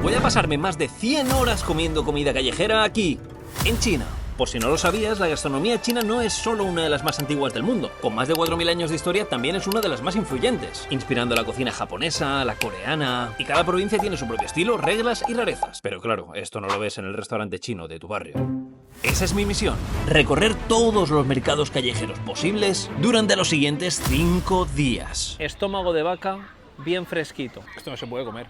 Voy a pasarme más de 100 horas comiendo comida callejera aquí, en China. Por si no lo sabías, la gastronomía china no es solo una de las más antiguas del mundo. Con más de 4000 años de historia, también es una de las más influyentes, inspirando la cocina japonesa, la coreana... Y cada provincia tiene su propio estilo, reglas y rarezas. Pero claro, esto no lo ves en el restaurante chino de tu barrio. Esa es mi misión, recorrer todos los mercados callejeros posibles durante los siguientes 5 días. Estómago de vaca bien fresquito. Esto no se puede comer.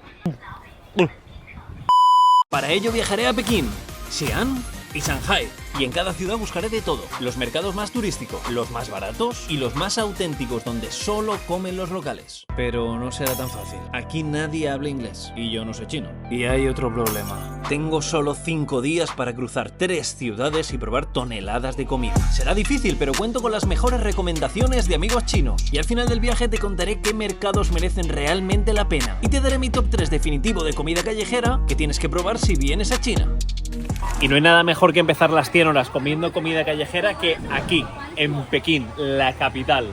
Para ello viajaré a Pekín, Xi'an y Shanghai, y en cada ciudad buscaré de todo, los mercados más turísticos, los más baratos y los más auténticos donde solo comen los locales. Pero no será tan fácil, aquí nadie habla inglés y yo no sé chino. Y hay otro problema, tengo solo 5 días para cruzar 3 ciudades y probar toneladas de comida. Será difícil, pero cuento con las mejores recomendaciones de amigos chinos, y al final del viaje te contaré qué mercados merecen realmente la pena, y te daré mi top 3 definitivo de comida callejera que tienes que probar si vienes a China. Y no hay nada mejor que empezar las 100 horas comiendo comida callejera que aquí, en Pekín, la capital.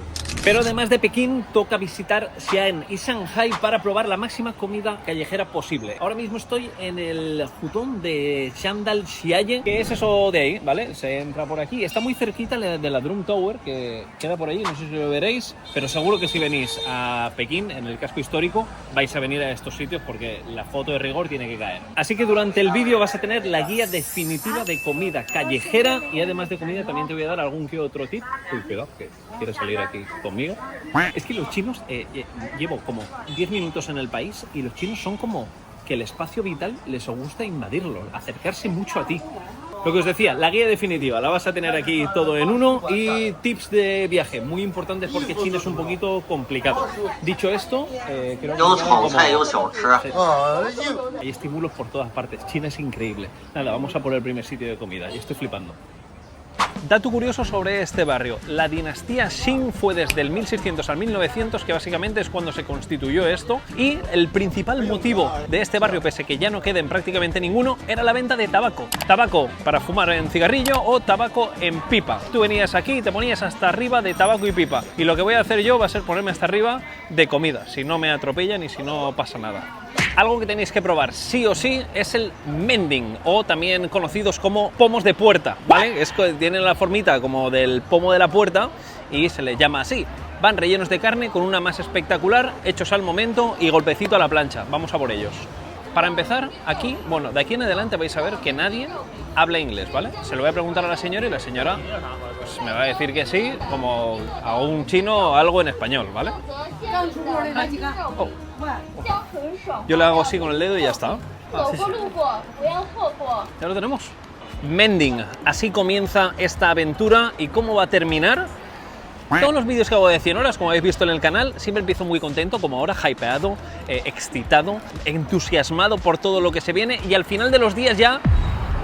Pero además de Pekín, toca visitar Xi'an y Shanghai para probar la máxima comida callejera posible. Ahora mismo estoy en el Hutong de Shandal Xiaye, que es eso de ahí, ¿vale? Se entra por aquí. Está muy cerquita de la Drum Tower, que queda por ahí, no sé si lo veréis, pero seguro que si venís a Pekín, en el casco histórico, vais a venir a estos sitios porque la foto de rigor tiene que caer. Así que durante el vídeo vas a tener la guía definitiva de comida callejera, y además de comida también te voy a dar algún que otro tip. Uy, cuidado, que quiere salir aquí conmigo. Es que los chinos, llevo como 10 minutos en el país y los chinos son como que el espacio vital les gusta invadirlo, acercarse mucho a ti. Lo que os decía, la guía definitiva la vas a tener aquí todo en uno, y tips de viaje muy importantes porque China es un poquito complicado. Dicho esto, creo que hay estímulos por todas partes. China es increíble. Nada, vamos a por el primer sitio de comida y estoy flipando. Dato curioso sobre este barrio: la dinastía Qing fue desde el 1600 al 1900, que básicamente es cuando se constituyó esto, y el principal motivo de este barrio, pese que ya no queden prácticamente ninguno, era la venta de tabaco. Tabaco para fumar en cigarrillo o tabaco en pipa. Tú venías aquí y te ponías hasta arriba de tabaco y pipa, y lo que voy a hacer yo va a ser ponerme hasta arriba de comida, si no me atropellan y si no pasa nada. Algo que tenéis que probar sí o sí es el mending, o también conocidos como pomos de puerta, ¿vale? Tienen la formita como del pomo de la puerta y se les llama así. Van rellenos de carne con una masa espectacular, hechos al momento y golpecito a la plancha. Vamos a por ellos. Para empezar, aquí, bueno, de aquí en adelante vais a ver que nadie habla inglés, ¿vale? Se lo voy a preguntar a la señora y la señora pues, me va a decir que sí, como a un chino algo en español, ¿vale? Oh. Yo le hago así con el dedo y ya está. Sí. Ya lo tenemos. Mending. Así comienza esta aventura. ¿Y cómo va a terminar? Todos los vídeos que hago de 100 horas, como habéis visto en el canal, siempre empiezo muy contento, como ahora, hypeado, excitado, entusiasmado por todo lo que se viene, y al final de los días ya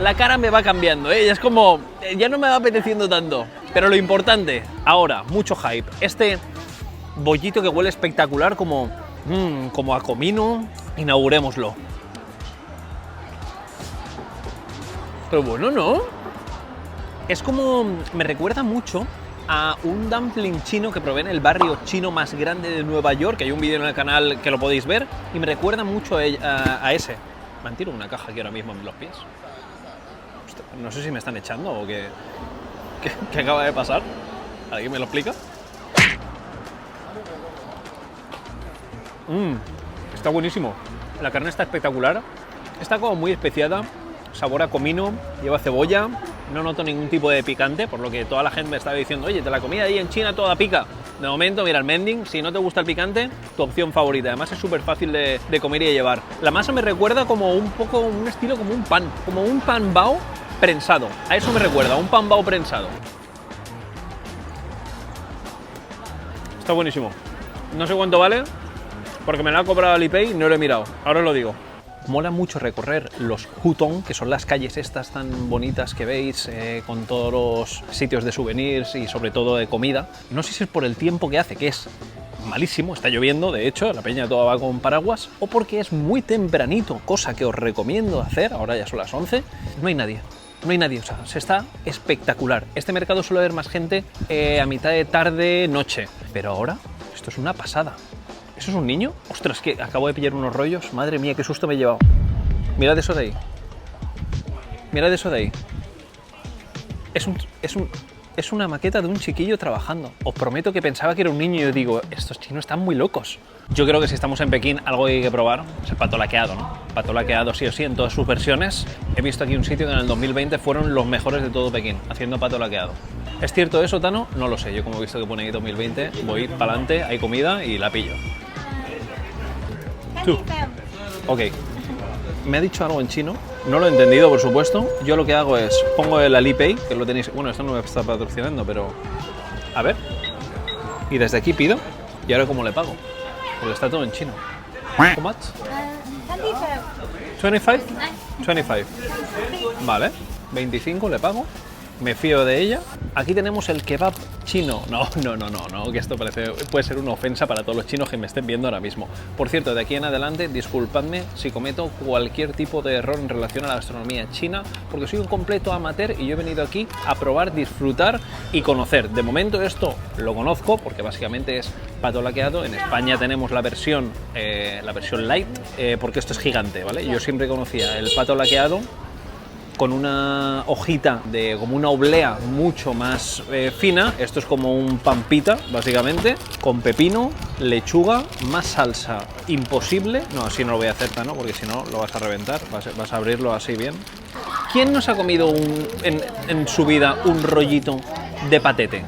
la cara me va cambiando, ¿eh? Es como, ya no me va apeteciendo tanto. Pero lo importante, ahora, mucho hype. Este bollito que huele espectacular, como a comino, inaugurémoslo. Pero bueno, ¿no? Es como, me recuerda mucho a un dumpling chino que probé en el barrio chino más grande de Nueva York, que hay un vídeo en el canal que lo podéis ver, y me recuerda mucho a ese. Me han tirado una caja aquí ahora mismo en los pies. Hostia, no sé si me están echando o qué acaba de pasar. ¿Alguien me lo explica? Está buenísimo. La carne está espectacular. Está como muy especiada. Sabor a comino, lleva cebolla. No noto ningún tipo de picante, por lo que toda la gente me estaba diciendo: oye, de la comida ahí en China toda pica. De momento, mira, el mending, si no te gusta el picante, tu opción favorita. Además es súper fácil de comer y de llevar. La masa me recuerda como un poco, un estilo como un pan bao prensado. A eso me recuerda, un pan bao prensado. Está buenísimo. No sé cuánto vale, porque me lo ha cobrado Alipay y no lo he mirado. Ahora os lo digo. Mola mucho recorrer los Hutong, que son las calles estas tan bonitas que veis, con todos los sitios de souvenirs y sobre todo de comida. No sé si es por el tiempo que hace, que es malísimo, está lloviendo, de hecho, la peña toda va con paraguas, o porque es muy tempranito, cosa que os recomiendo hacer, ahora ya son las 11, no hay nadie. No hay nadie, o sea, se está espectacular. Este mercado suele haber más gente a mitad de tarde, noche, pero ahora esto es una pasada. ¿Eso es un niño? Ostras, que acabo de pillar unos rollos. Madre mía, qué susto me he llevado. Mirad eso de ahí. Mirad eso de ahí. Es una maqueta de un chiquillo trabajando. Os prometo que pensaba que era un niño y yo digo, estos chinos están muy locos. Yo creo que si estamos en Pekín, algo que hay que probar es el pato laqueado, ¿no? Pato laqueado sí o sí en todas sus versiones. He visto aquí un sitio que en el 2020 fueron los mejores de todo Pekín, haciendo pato laqueado. ¿Es cierto eso, Tano? No lo sé. Yo como he visto que pone ahí 2020, voy para adelante, hay comida y la pillo. Tú. Ok. Me ha dicho algo en chino, no lo he entendido, por supuesto. Yo lo que hago es, pongo el Alipay, que lo tenéis... Bueno, esto no me está patrocinando, pero... A ver. Y desde aquí pido, y ahora ¿cómo le pago? Porque está todo en chino. ¿How much? 25. 25. Vale, 25 le pago. Me fío de ella. Aquí tenemos el kebab chino. No, que esto puede ser una ofensa para todos los chinos que me estén viendo ahora mismo. Por cierto, de aquí en adelante, disculpadme si cometo cualquier tipo de error en relación a la gastronomía china, porque soy un completo amateur y yo he venido aquí a probar, disfrutar y conocer. De momento esto lo conozco, porque básicamente es pato laqueado. En España tenemos la versión light, porque esto es gigante, ¿vale? Yo siempre conocía el pato laqueado con una hojita de como una oblea mucho más fina. Esto es como un pampita, básicamente, con pepino, lechuga, más salsa imposible. No, así no lo voy a hacer, ¿no? Porque si no lo vas a reventar, vas a abrirlo así bien. ¿Quién nos ha comido en su vida un rollito de patete?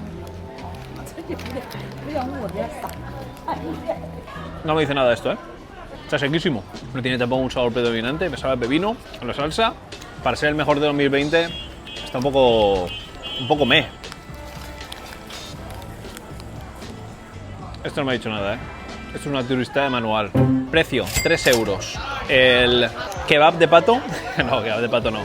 No me dice nada de esto, ¿eh? Está sequísimo. No tiene tampoco un sabor predominante, me sabe a pepino, con la salsa. Para ser el mejor de 2020 está un poco meh. Esto no me ha dicho nada, ¿eh? Esto es una turista de manual. Precio, 3 euros. El kebab de pato, no, kebab de pato no.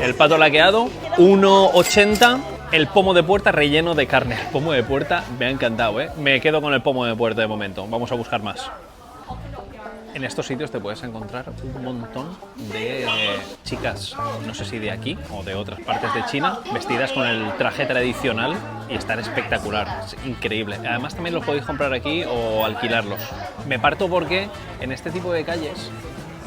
El pato laqueado, 1,80. El pomo de puerta relleno de carne. El pomo de puerta me ha encantado, ¿eh? Me quedo con el pomo de puerta de momento. Vamos a buscar más. En estos sitios te puedes encontrar un montón de chicas, no sé si de aquí o de otras partes de China, vestidas con el traje tradicional y están espectacular, es increíble. Además también los podéis comprar aquí o alquilarlos. Me parto porque en este tipo de calles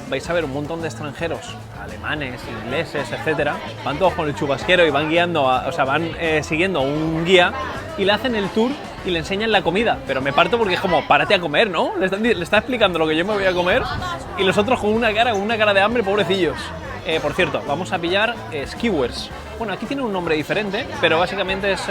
vais a ver un montón de extranjeros, alemanes, ingleses, etcétera. Van todos con el chubasquero y van guiando, van siguiendo un guía y le hacen el tour y le enseñan la comida. Pero me parto porque es como, párate a comer, ¿no? Le está explicando lo que yo me voy a comer y los otros con una cara de hambre, pobrecillos. Por cierto, vamos a pillar skewers. Bueno, aquí tiene un nombre diferente, pero básicamente es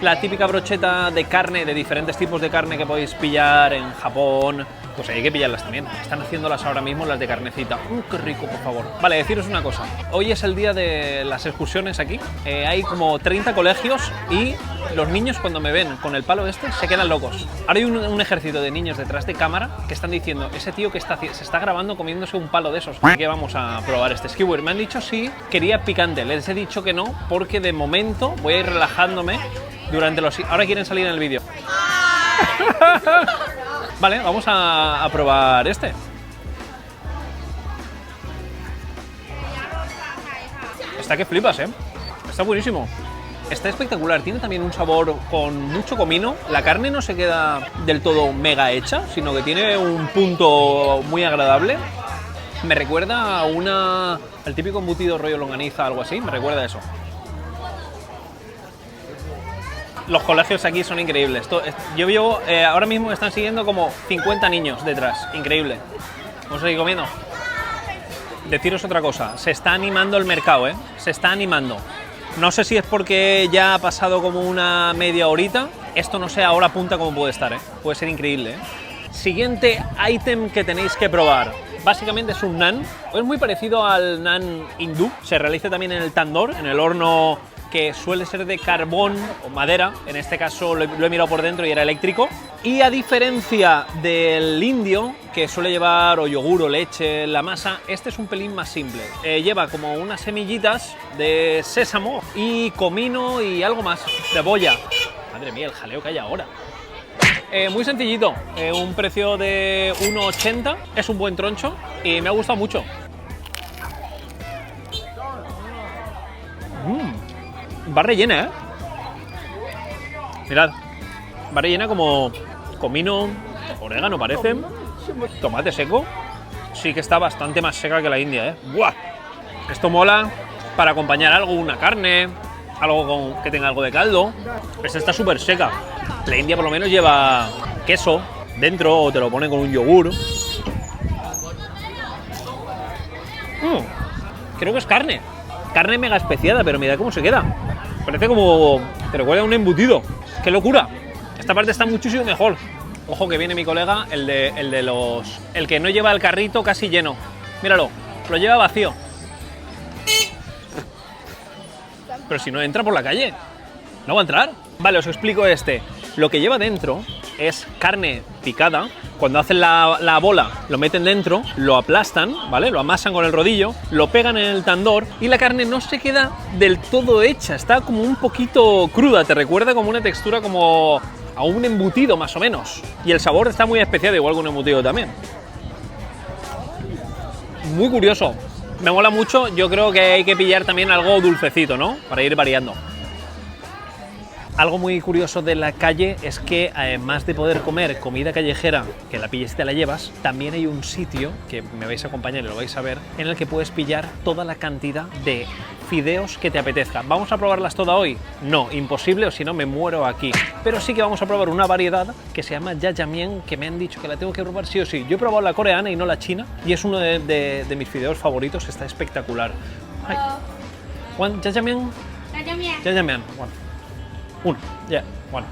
la típica brocheta de carne, de diferentes tipos de carne que podéis pillar en Japón. Pues hay que pillarlas también. Están haciéndolas ahora mismo las de carnecita. ¡Qué rico, por favor! Vale, deciros una cosa. Hoy es el día de las excursiones aquí. Hay como 30 colegios y los niños cuando me ven con el palo este se quedan locos. Ahora hay un ejército de niños detrás de cámara que están diciendo, ese tío que se está grabando comiéndose un palo de esos. Así que vamos a probar este skewer. Me han dicho si quería picante. Les he dicho que no, porque de momento voy a ir relajándome durante los... Ahora quieren salir en el vídeo. Vale, vamos a probar este. Está que flipas, ¿eh? Está buenísimo. Está espectacular. Tiene también un sabor con mucho comino. La carne no se queda del todo mega hecha, sino que tiene un punto muy agradable. Me recuerda a al típico embutido rollo longaniza, algo así. Me recuerda a eso. Los colegios aquí son increíbles. Yo veo, ahora mismo me están siguiendo como 50 niños detrás. Increíble. Vamos a seguir comiendo. Deciros otra cosa. Se está animando el mercado, ¿eh? Se está animando. No sé si es porque ya ha pasado como una media horita. Esto no sé a hora punta cómo puede estar, ¿eh? Puede ser increíble, ¿eh? Siguiente ítem que tenéis que probar. Básicamente es un naan. Es muy parecido al naan hindú. Se realiza también en el tandoor, en el horno que suele ser de carbón o madera. En este caso lo he mirado por dentro y era eléctrico. Y a diferencia del indio, que suele llevar o yogur o leche, la masa, este es un pelín más simple. Lleva como unas semillitas de sésamo y comino y algo más, cebolla. Madre mía, el jaleo que hay ahora. Muy sencillito, un precio de 1,80, es un buen troncho y me ha gustado mucho. Va rellena, ¿eh? Mirad, va rellena como comino, orégano parece, tomate seco, sí que está bastante más seca que la India, ¿eh? ¡Buah! Esto mola para acompañar algo, una carne, algo que tenga algo de caldo. Esta está súper seca. La India por lo menos lleva queso dentro o te lo ponen con un yogur. Creo que es carne. Carne mega especiada, pero mira cómo se queda. Parece como... te recuerda a un embutido. ¡Qué locura! Esta parte está muchísimo mejor. Ojo que viene mi colega, el que no lleva el carrito casi lleno. Míralo, lo lleva vacío. Pero si no entra por la calle, ¿no va a entrar? Vale, os explico este. Lo que lleva dentro es carne picada. Cuando hacen la bola, lo meten dentro, lo aplastan, ¿vale? Lo amasan con el rodillo, lo pegan en el tandor y la carne no se queda del todo hecha. Está como un poquito cruda, te recuerda como una textura como a un embutido más o menos. Y el sabor está muy especial, igual que un embutido también. Muy curioso. Me mola mucho, yo creo que hay que pillar también algo dulcecito, ¿no? Para ir variando. Algo muy curioso de la calle es que además de poder comer comida callejera, que la pilles y te la llevas, también hay un sitio, que me vais a acompañar y lo vais a ver, en el que puedes pillar toda la cantidad de fideos que te apetezca. ¿Vamos a probarlas todas hoy? No, imposible, o si no me muero aquí. Pero sí que vamos a probar una variedad que se llama jajangmyeon, que me han dicho que la tengo que probar sí o sí. Yo he probado la coreana y no la china, y es uno de mis fideos favoritos, está espectacular. Ay. One jajangmyeon. Jajangmyeon. One. Uno, ya, bueno,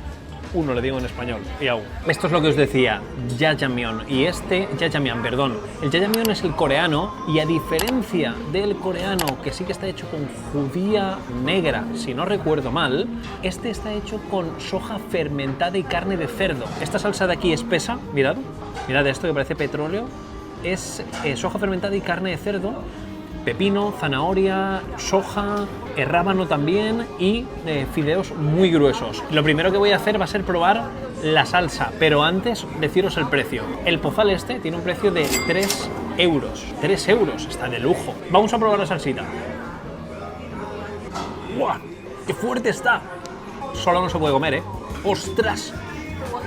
uno le digo en español, y hago. Esto es lo que os decía, jajangmyeon, y el jajangmyeon es el coreano, y a diferencia del coreano, que sí que está hecho con judía negra, si no recuerdo mal, este está hecho con soja fermentada y carne de cerdo. Esta salsa de aquí espesa, mirad esto que parece petróleo, es soja fermentada y carne de cerdo, pepino, zanahoria, soja, rábano también y fideos muy gruesos. Lo primero que voy a hacer va a ser probar la salsa, pero antes deciros el precio. El pozal este tiene un precio de 3 euros. 3 euros, está de lujo. Vamos a probar la salsita. ¡Buah! ¡Qué fuerte está! Solo no se puede comer, ¿eh? ¡Ostras!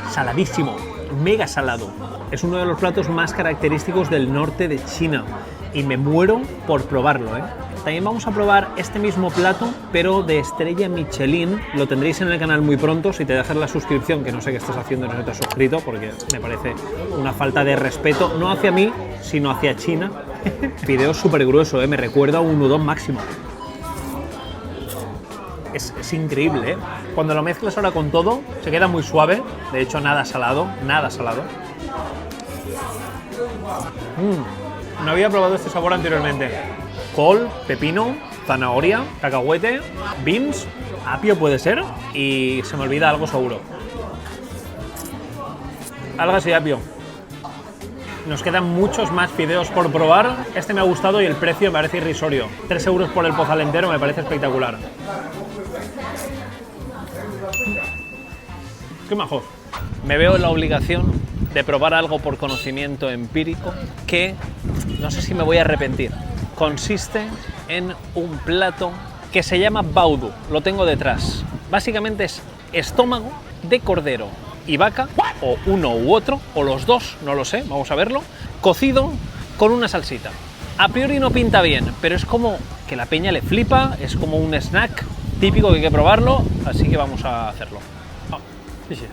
Saladísimo, mega salado. Es uno de los platos más característicos del norte de China. Y me muero por probarlo, ¿eh? También vamos a probar este mismo plato, pero de estrella Michelin. Lo tendréis en el canal muy pronto, si te dejas la suscripción, que no sé qué estás haciendo y no te has suscrito, porque me parece una falta de respeto, no hacia mí, sino hacia China. Fideo súper grueso, ¿eh? Me recuerda a un udon máximo. Es increíble, ¿eh? Cuando lo mezclas ahora con todo, se queda muy suave. De hecho, nada salado, nada salado. No había probado este sabor anteriormente. Col, pepino, zanahoria, cacahuete, beans, apio puede ser, y se me olvida algo seguro. Algas y apio. Nos quedan muchos más fideos por probar. Este me ha gustado y el precio me parece irrisorio. 3 euros por el pozal entero me parece espectacular. ¡Qué majos! Me veo en la obligación de probar algo por conocimiento empírico que no sé si me voy a arrepentir. Consiste en un plato que se llama baudu, lo tengo detrás. Básicamente es estómago de cordero y vaca, o uno u otro, o los dos, no lo sé, vamos a verlo, cocido con una salsita. A priori no pinta bien, pero es como que la peña le flipa, es como un snack típico que hay que probarlo, así que vamos a hacerlo. Oh, sí.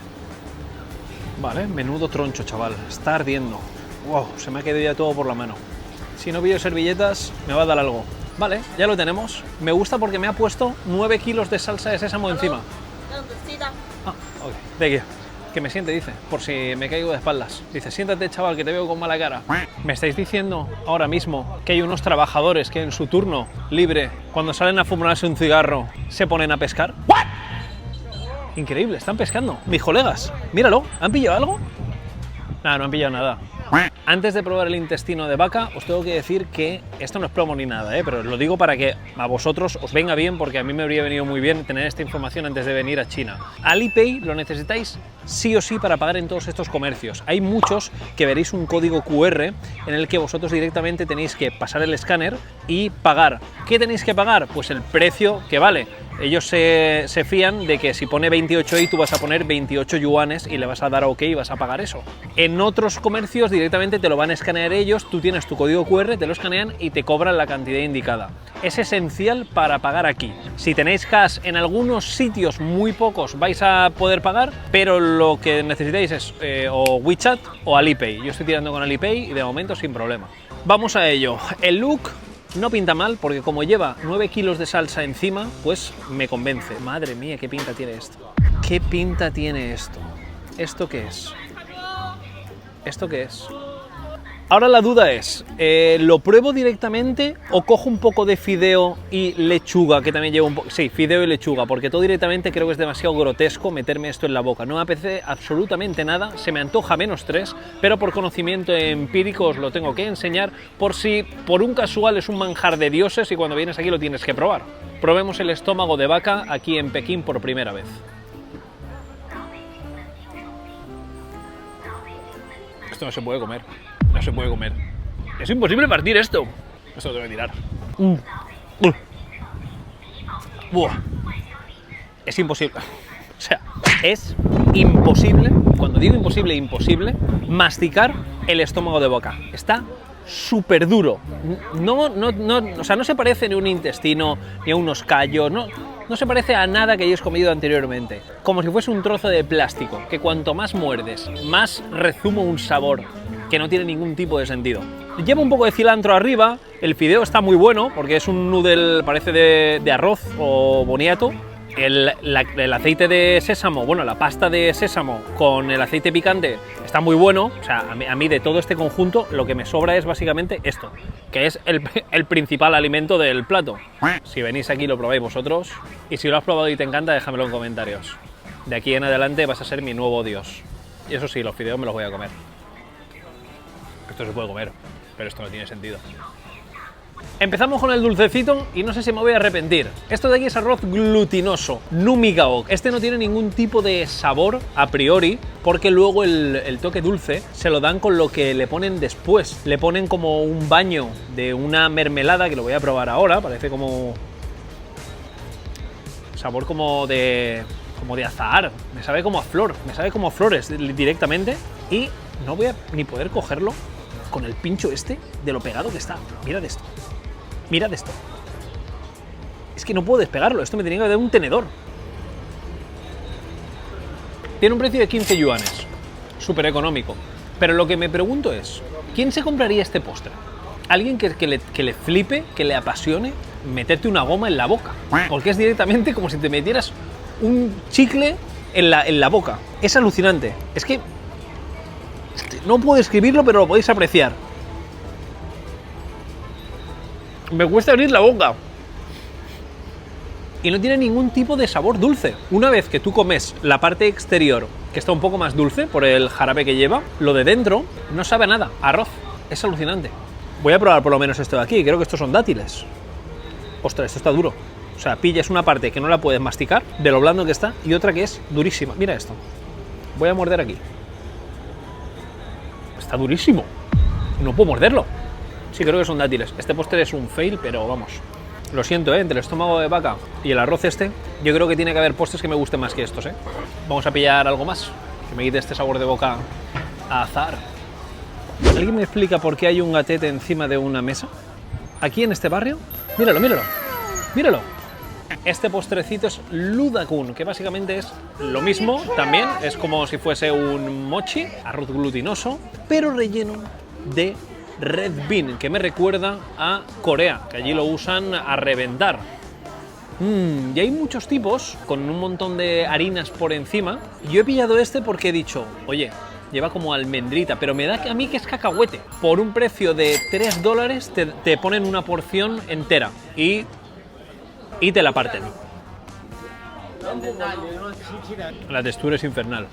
Vale, menudo troncho, chaval, está ardiendo. Wow, se me ha quedado ya todo por la mano. Si no pillo servilletas, me va a dar algo. Vale, ya lo tenemos. Me gusta porque me ha puesto 9 kilos de salsa de sésamo encima. Ah, ok. De aquí. Que me siente, dice, por si me caigo de espaldas. Dice, siéntate, chaval, que te veo con mala cara. Me estáis diciendo ahora mismo que hay unos trabajadores que en su turno libre, cuando salen a fumarse un cigarro, se ponen a pescar. ¿What? Increíble, están pescando. Mis colegas, míralo, ¿han pillado algo? Nada, no han pillado nada. Antes de probar el intestino de vaca, os tengo que decir que esto no es promo ni nada, pero os lo digo para que a vosotros os venga bien, porque a mí me habría venido muy bien tener esta información antes de venir a China. Alipay lo necesitáis sí o sí para pagar en todos estos comercios. Hay muchos que veréis un código QR en el que vosotros directamente tenéis que pasar el escáner y pagar. ¿Qué tenéis que pagar? Pues el precio que vale. Ellos se fían de que si pone 28 y tú vas a poner 28 yuanes y le vas a dar a OK y vas a pagar eso. En otros comercios directamente te lo van a escanear ellos, tú tienes tu código QR, te lo escanean y te cobran la cantidad indicada. Es esencial para pagar aquí. Si tenéis cash en algunos sitios, muy pocos, vais a poder pagar, pero lo que necesitáis es o WeChat o Alipay. Yo estoy tirando con Alipay y de momento sin problema. Vamos a ello. El look no pinta mal porque como lleva 9 kilos de salsa encima, pues me convence. Madre mía, qué pinta tiene esto. ¿Qué pinta tiene esto? ¿Esto qué es? ¿Esto qué es? Ahora la duda es, ¿lo pruebo directamente o cojo un poco de fideo y lechuga, que también llevo un poco? Sí, fideo y lechuga, porque todo directamente creo que es demasiado grotesco meterme esto en la boca. No me apetece absolutamente nada, se me antoja -3, pero por conocimiento empírico os lo tengo que enseñar por si por un casual es un manjar de dioses y cuando vienes aquí lo tienes que probar. Probemos el estómago de vaca aquí en Pekín por primera vez. Esto no se puede comer. No se puede comer. Es imposible partir esto. Esto lo tengo que tirar. Buah. Es imposible. O sea, es imposible, cuando digo imposible, imposible, masticar el estómago de boca. Está súper duro. O sea, no se parece ni a un intestino, ni a unos callos, no se parece a nada que hayáis comido anteriormente. Como si fuese un trozo de plástico, que cuanto más muerdes, más rezuma un sabor que no tiene ningún tipo de sentido. Lleva un poco de cilantro arriba, el fideo está muy bueno, porque es un noodle, parece de arroz o boniato. El aceite de sésamo, bueno, la pasta de sésamo con el aceite picante está muy bueno. O sea, a mí de todo este conjunto lo que me sobra es básicamente esto, que es el principal alimento del plato. Si venís aquí lo probáis vosotros, y si lo has probado y te encanta, déjamelo en comentarios. De aquí en adelante vas a ser mi nuevo dios. Y eso sí, los fideos me los voy a comer. Esto se puede comer, pero esto no tiene sentido. Empezamos con el dulcecito y no sé si me voy a arrepentir. Esto de aquí es arroz glutinoso, numigaok. Este no tiene ningún tipo de sabor a priori, porque luego el toque dulce se lo dan con lo que le ponen después. Le ponen como un baño de una mermelada, que lo voy a probar ahora, parece como... sabor como de azahar, me sabe como a flor, me sabe como a flores directamente, y no voy a ni poder cogerlo con el pincho este de lo pegado que está. Mirad esto. Mirad esto. Es que no puedo despegarlo. Esto me tenía que dar un tenedor. Tiene un precio de 15 yuanes. Súper económico. Pero lo que me pregunto es, ¿quién se compraría este postre? Alguien que le flipe, que le apasione meterte una goma en la boca. Porque es directamente como si te metieras un chicle en la boca. Es alucinante. Es que no puedo escribirlo, pero lo podéis apreciar. Me cuesta abrir la boca. Y no tiene ningún tipo de sabor dulce. Una vez que tú comes la parte exterior, que está un poco más dulce por el jarabe que lleva, lo de dentro no sabe a nada. Arroz. Es alucinante. Voy a probar por lo menos esto de aquí. Creo que estos son dátiles. Ostras, esto está duro. O sea, pillas una parte que no la puedes masticar, de lo blando que está, y otra que es durísima. Mira esto. Voy a morder aquí. Está durísimo. No puedo morderlo. Sí, creo que son dátiles. Este postre es un fail, pero vamos. Lo siento, entre el estómago de vaca y el arroz este, yo creo que tiene que haber postres que me gusten más que estos, Vamos a pillar algo más, que me quite este sabor de boca a azahar. ¿Alguien me explica por qué hay un gatete encima de una mesa? Aquí en este barrio. Míralo, míralo. Míralo. Este postrecito es ludakun, que básicamente es lo mismo también. Es como si fuese un mochi, arroz glutinoso, pero relleno de red bean, que me recuerda a Corea, que allí lo usan a reventar. Y hay muchos tipos con un montón de harinas por encima. Yo he pillado este porque he dicho, oye, lleva como almendrita, pero me da a mí que es cacahuete. Por un precio de $3 te ponen una porción entera y te la parten. La textura es infernal.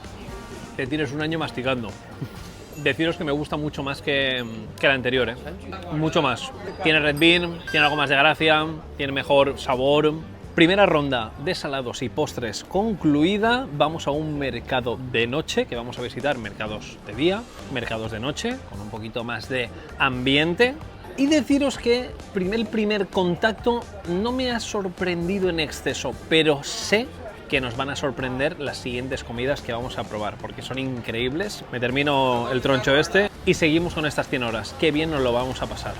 Te tienes un año masticando. Deciros que me gusta mucho más que la anterior, Mucho más. Tiene red bean, tiene algo más de gracia, tiene mejor sabor. Primera ronda de salados y postres concluida. Vamos a un mercado de noche, que vamos a visitar mercados de día, mercados de noche, con un poquito más de ambiente. Y deciros que el primer contacto no me ha sorprendido en exceso, pero sé que nos van a sorprender las siguientes comidas que vamos a probar, porque son increíbles. Me termino el troncho este y seguimos con estas 100 horas. Qué bien nos lo vamos a pasar.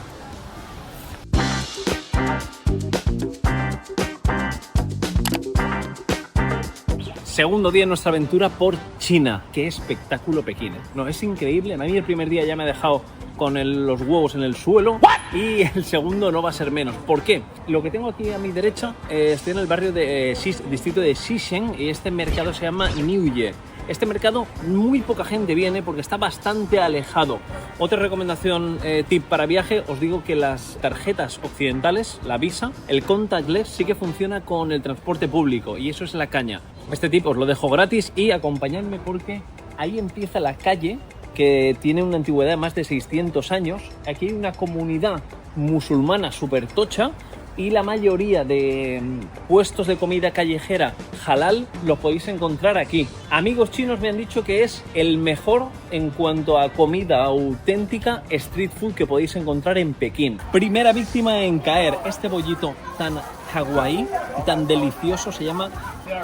Segundo día en nuestra aventura por China. Qué espectáculo Pekín, ¿eh? No, es increíble. A mí el primer día ya me ha dejado con los huevos en el suelo. Y el segundo no va a ser menos. ¿Por qué? Lo que tengo aquí a mi derecha, estoy en el barrio de distrito de Xisheng y este mercado se llama Niuye. Este mercado muy poca gente viene porque está bastante alejado. Otra recomendación, tip para viaje, os digo que las tarjetas occidentales, la Visa, el contactless sí que funciona con el transporte público y eso es la caña. Este tip os lo dejo gratis y acompañadme porque ahí empieza la calle que tiene una antigüedad de más de 600 años. Aquí hay una comunidad musulmana súper tocha y la mayoría de puestos de comida callejera halal los podéis encontrar aquí. Amigos chinos me han dicho que es el mejor en cuanto a comida auténtica street food que podéis encontrar en Pekín. Primera víctima en caer, este bollito tan kawaii y tan delicioso se llama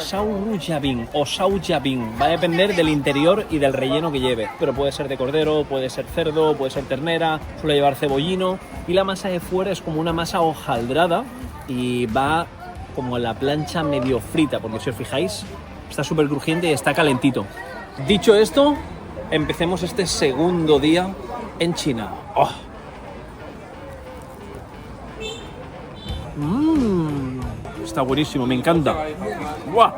shaoyabing o shaoyabing. Va a depender del interior y del relleno que lleve, pero puede ser de cordero, puede ser cerdo, puede ser ternera, suele llevar cebollino y la masa de fuera es como una masa hojaldrada y va como a la plancha medio frita, porque si os fijáis está súper crujiente y está calentito. Dicho esto, empecemos este segundo día en China. ¡Oh! Está buenísimo, me encanta. ¡Guau!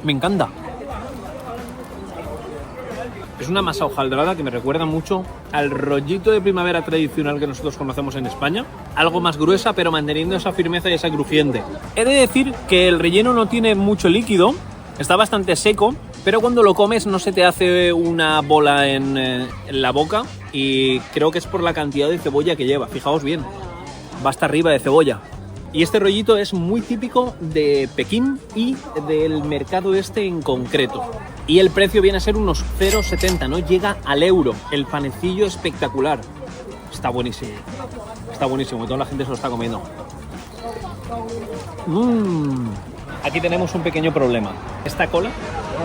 Me encanta. Es una masa hojaldrada que me recuerda mucho al rollito de primavera tradicional que nosotros conocemos en España. Algo más gruesa, pero manteniendo esa firmeza y esa crujiente. He de decir que el relleno no tiene mucho líquido, está bastante seco, pero cuando lo comes no se te hace una bola en la boca y creo que es por la cantidad de cebolla que lleva. Fijaos bien, va hasta arriba de cebolla. Y este rollito es muy típico de Pekín y del mercado este en concreto. Y el precio viene a ser unos 0,70, no llega al euro. El panecillo espectacular. Está buenísimo. Está buenísimo, toda la gente se lo está comiendo. Aquí tenemos un pequeño problema. Esta cola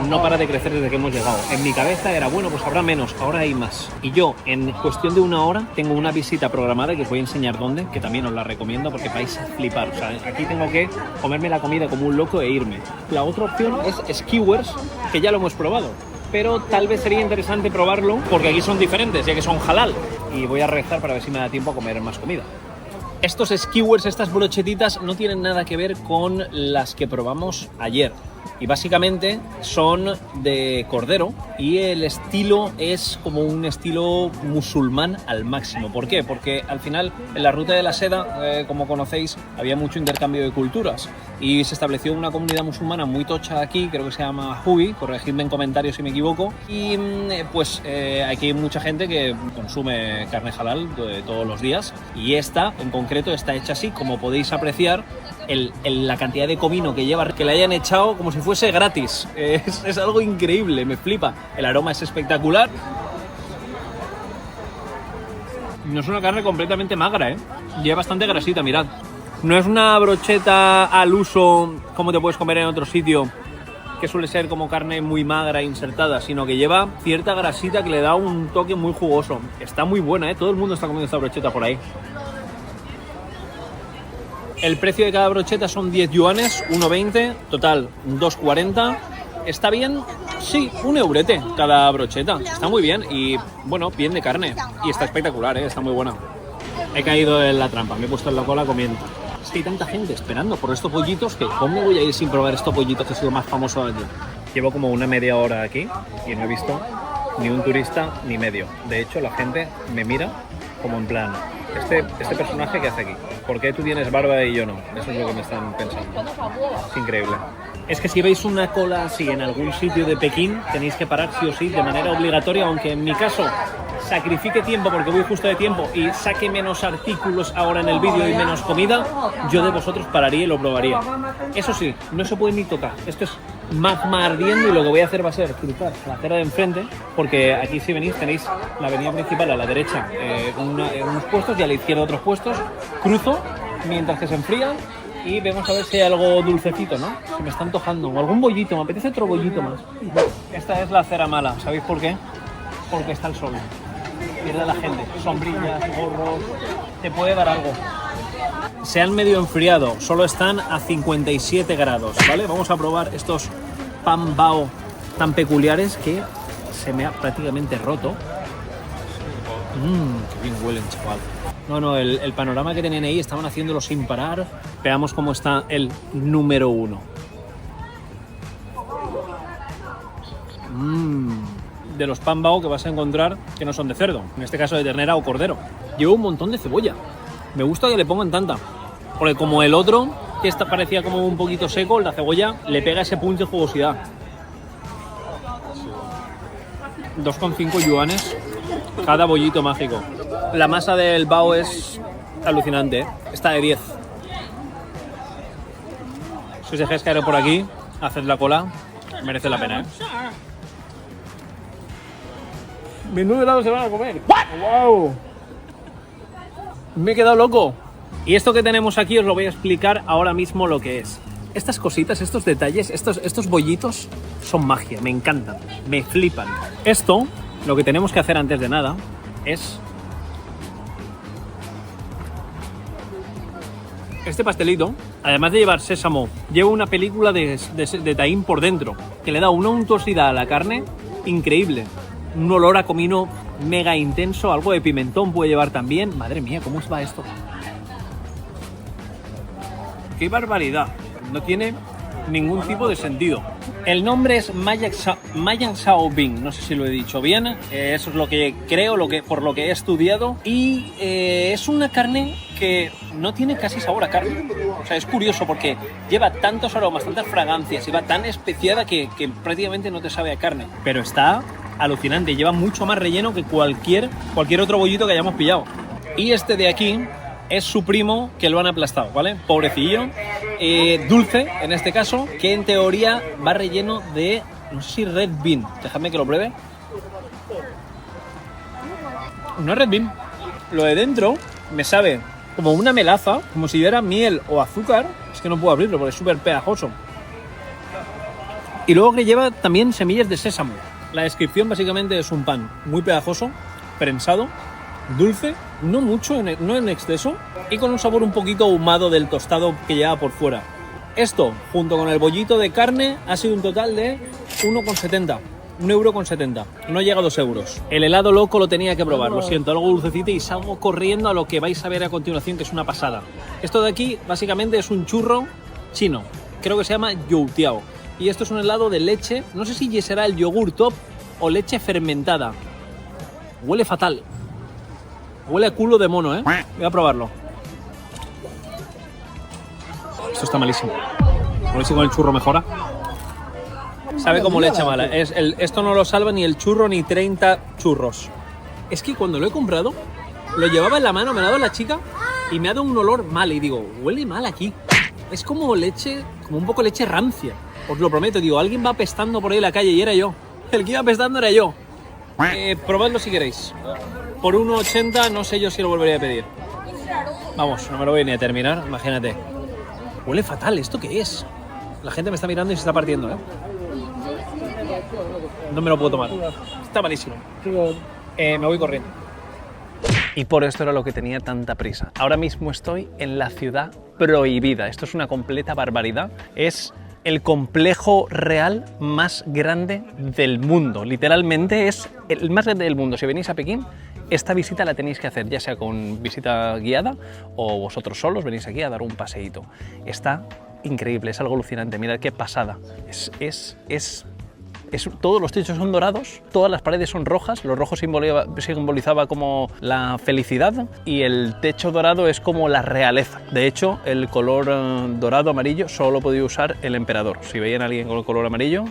no para de crecer desde que hemos llegado. En mi cabeza era, bueno, pues habrá menos, ahora hay más. Y yo, en cuestión de una hora, tengo una visita programada que os voy a enseñar dónde, que también os la recomiendo porque vais a flipar. O sea, aquí tengo que comerme la comida como un loco e irme. La otra opción es skewers, que ya lo hemos probado. Pero tal vez sería interesante probarlo porque aquí son diferentes, ya que son halal. Y voy a rezar para ver si me da tiempo a comer más comida. Estos skewers, estas brochetitas, no tienen nada que ver con las que probamos ayer. Y básicamente son de cordero y el estilo es como un estilo musulmán al máximo. ¿Por qué? Porque al final en la ruta de la seda, como conocéis, había mucho intercambio de culturas y se estableció una comunidad musulmana muy tocha aquí, creo que se llama Hubi, corregidme en comentarios si me equivoco, y pues aquí hay mucha gente que consume carne halal todos los días y esta en concreto está hecha así, como podéis apreciar. La cantidad de comino que lleva, que le hayan echado como si fuese gratis, es algo increíble, me flipa. El aroma es espectacular. No es una carne completamente magra, lleva bastante grasita, mirad. No es una brocheta al uso como te puedes comer en otro sitio, que suele ser como carne muy magra insertada, sino que lleva cierta grasita que le da un toque muy jugoso. Está muy buena, todo el mundo está comiendo esta brocheta por ahí. El precio de cada brocheta son 10 yuanes, 1,20, total 2,40. ¿Está bien? Sí, un eurete cada brocheta. Está muy bien y, bueno, bien de carne. Y está espectacular, está muy buena. He caído en la trampa, me he puesto en la cola comiendo. Es que hay tanta gente esperando por estos pollitos que ¿cómo voy a ir sin probar estos pollitos que ha sido más famoso de aquí? Llevo como una media hora aquí y no he visto ni un turista ni medio. De hecho, la gente me mira como en plan, este personaje que hace aquí, ¿por qué tú tienes barba y yo no? Eso es lo que me están pensando. Es increíble. Es que si veis una cola así en algún sitio de Pekín, tenéis que parar sí o sí de manera obligatoria, aunque en mi caso sacrifique tiempo porque voy justo de tiempo y saque menos artículos ahora en el vídeo y menos comida, yo de vosotros pararía y lo probaría. Eso sí, no se puede ni tocar. Esto es magma ardiendo y lo que voy a hacer va a ser cruzar la acera de enfrente, porque aquí si venís tenéis la avenida principal a la derecha, unos puestos, y a la izquierda otros puestos. Cruzo mientras que se enfría y vemos a ver si hay algo dulcecito, ¿no? Se me está antojando, o algún bollito, me apetece otro bollito más. Esta es la acera mala, ¿sabéis por qué? Porque está el sol. Pierde la gente, sombrillas, gorros, te puede dar algo. Se han medio enfriado, solo están a 57 grados, ¿vale? Vamos a probar estos pan bao tan peculiares que se me ha prácticamente roto. Qué bien huelen, chaval. No, el panorama que tenían ahí, estaban haciéndolo sin parar. Veamos cómo está el número 1. De los pan bao que vas a encontrar que no son de cerdo, en este caso de ternera o cordero. Lleva un montón de cebolla. Me gusta que le pongan tanta, porque como el otro, que esta parecía como un poquito seco, la cebolla le pega ese punch de jugosidad. 2,5 yuanes cada bollito mágico. La masa del bao es alucinante, ¿eh? Está de 10. Si os dejáis caer por aquí, haced la cola, merece la pena, ¿eh? Menudo helado se van a comer. ¡Wow! Me he quedado loco. Y esto que tenemos aquí os lo voy a explicar ahora mismo lo que es. Estas cositas, estos detalles, estos bollitos son magia, me encantan, me flipan. Esto, lo que tenemos que hacer antes de nada es... Este pastelito, además de llevar sésamo, lleva una película de tahín por dentro, que le da una untuosidad a la carne increíble. Un olor a comino mega intenso, algo de pimentón puede llevar también. Madre mía, ¿cómo va esto? ¡Qué barbaridad! No tiene ningún tipo de sentido. El nombre es Mayan Xiaobing, no sé si lo he dicho bien, eso es lo que creo, por lo que he estudiado, y es una carne que no tiene casi sabor a carne. O sea, es curioso porque lleva tantos aromas, tantas fragancias, y va tan especiada que prácticamente no te sabe a carne, pero está alucinante, lleva mucho más relleno que cualquier otro bollito que hayamos pillado. Y este de aquí es su primo, que lo han aplastado, ¿vale? Pobrecillo. Dulce, en este caso, que en teoría va relleno de, no sé si red bean. Dejadme que lo pruebe. No es red bean. Lo de dentro me sabe como una melaza, como si hubiera miel o azúcar. Es que no puedo abrirlo porque es súper pegajoso. Y luego que lleva también semillas de sésamo. La descripción básicamente es un pan muy pegajoso, prensado, dulce, no mucho, no en exceso, y con un sabor un poquito ahumado del tostado que lleva por fuera. Esto, junto con el bollito de carne, ha sido un total de 1,70. 1,70 €. No llega a 2 euros. El helado loco lo tenía que probar, lo siento, algo dulcecito, y salgo corriendo a lo que vais a ver a continuación, que es una pasada. Esto de aquí, básicamente, es un churro chino. Creo que se llama youtiao. Y esto es un helado de leche, no sé si será el yogur top o leche fermentada. Huele fatal. Huele a culo de mono, ¿eh? Voy a probarlo. Esto está malísimo. A ver si con el churro mejora. Sabe como leche mala. Esto no lo salva ni el churro ni 30 churros. Es que cuando lo he comprado, lo llevaba en la mano, me lo ha dado la chica y me ha dado un olor mal. Y digo, huele mal aquí. Es como leche, como un poco leche rancia. Os lo prometo, digo, alguien va apestando por ahí en la calle y era yo. El que iba apestando era yo. Probadlo si queréis. Por 1,80 no sé yo si lo volvería a pedir. Vamos, no me lo voy ni a terminar, imagínate. Huele fatal, ¿esto qué es? La gente me está mirando y se está partiendo, ¿eh? No me lo puedo tomar. Está malísimo. Me voy corriendo. Y por esto era lo que tenía tanta prisa. Ahora mismo estoy en la ciudad prohibida. Esto es una completa barbaridad. Es el complejo real más grande del mundo. Literalmente es el más grande del mundo. Si venís a Pekín, esta visita la tenéis que hacer, ya sea con visita guiada o vosotros solos venís aquí a dar un paseíto. Está increíble, es algo alucinante. Mirad qué pasada. Todos los techos son dorados, todas las paredes son rojas, lo rojo simbolizaba como la felicidad y el techo dorado es como la realeza. De hecho, el color dorado amarillo solo podía usar el emperador. Si veían a alguien con el color amarillo,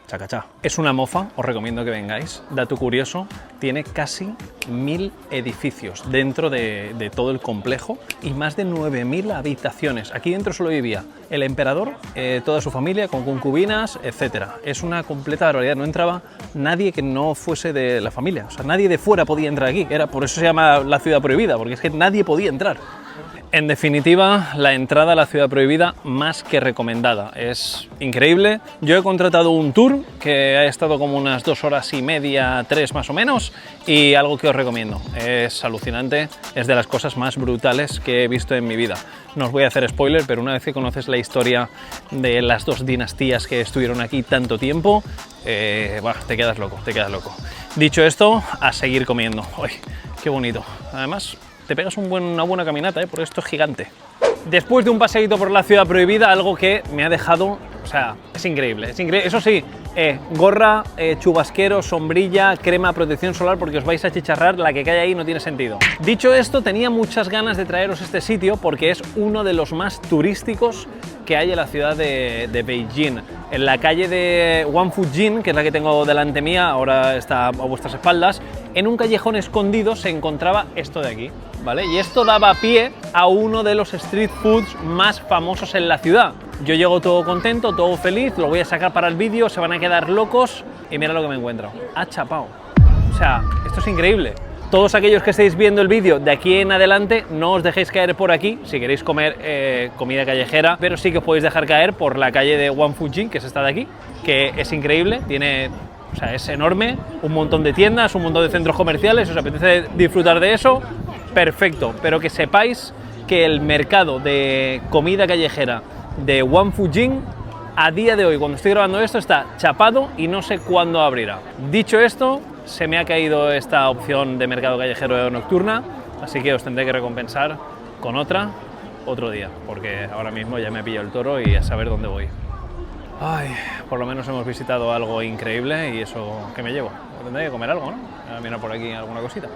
chacachá. Es una mofa, os recomiendo que vengáis. Dato curioso, tiene casi 1000 edificios dentro de todo el complejo y más de 9000 habitaciones. Aquí dentro solo vivía el emperador, toda su familia con concubinas, etc. Es una completa barbaridad, no entraba nadie que no fuese de la familia, o sea, nadie de fuera podía entrar aquí. Por eso se llama la ciudad prohibida, porque es que nadie podía entrar. En definitiva, la entrada a la ciudad prohibida más que recomendada. Es increíble. Yo he contratado un tour que ha estado como unas 2 horas y media, 3 más o menos, y algo que os recomiendo. Es alucinante, es de las cosas más brutales que he visto en mi vida. No os voy a hacer spoiler, pero una vez que conoces la historia de las 2 dinastías que estuvieron aquí tanto tiempo, te quedas loco, te quedas loco. Dicho esto, a seguir comiendo. ¡Uy, qué bonito! Además, te pegas una buena caminata, porque esto es gigante. Después de un paseíto por la ciudad prohibida, algo que me ha dejado, o sea, es increíble, es increíble. Eso sí, gorra, chubasquero, sombrilla, crema, protección solar, porque os vais a chicharrar, la que cae ahí no tiene sentido. Dicho esto, tenía muchas ganas de traeros este sitio porque es uno de los más turísticos que hay en la ciudad de Beijing. En la calle de Wangfujing, que es la que tengo delante mía, ahora está a vuestras espaldas, en un callejón escondido se encontraba esto de aquí, ¿vale? Y esto daba pie a uno de los street foods más famosos en la ciudad. Yo llego todo contento, todo feliz, lo voy a sacar para el vídeo, se van a quedar locos y mira lo que me encuentro. Ha chapao. O sea, esto es increíble. Todos aquellos que estéis viendo el vídeo de aquí en adelante, no os dejéis caer por aquí si queréis comer comida callejera, pero sí que os podéis dejar caer por la calle de Wangfujing, que es esta de aquí, que es increíble, o sea, es enorme, un montón de tiendas, un montón de centros comerciales. ¿Os apetece disfrutar de eso? Perfecto, pero que sepáis que el mercado de comida callejera de Wangfujing a día de hoy, cuando estoy grabando esto, está chapado y no sé cuándo abrirá. Dicho esto, se me ha caído esta opción de mercado callejero nocturna, así que os tendré que recompensar con otro día, porque ahora mismo ya me he pillado el toro y a saber dónde voy. Ay, por lo menos hemos visitado algo increíble y eso que me llevo. Tendré que comer algo, ¿no? Voy a mirar por aquí alguna cosita.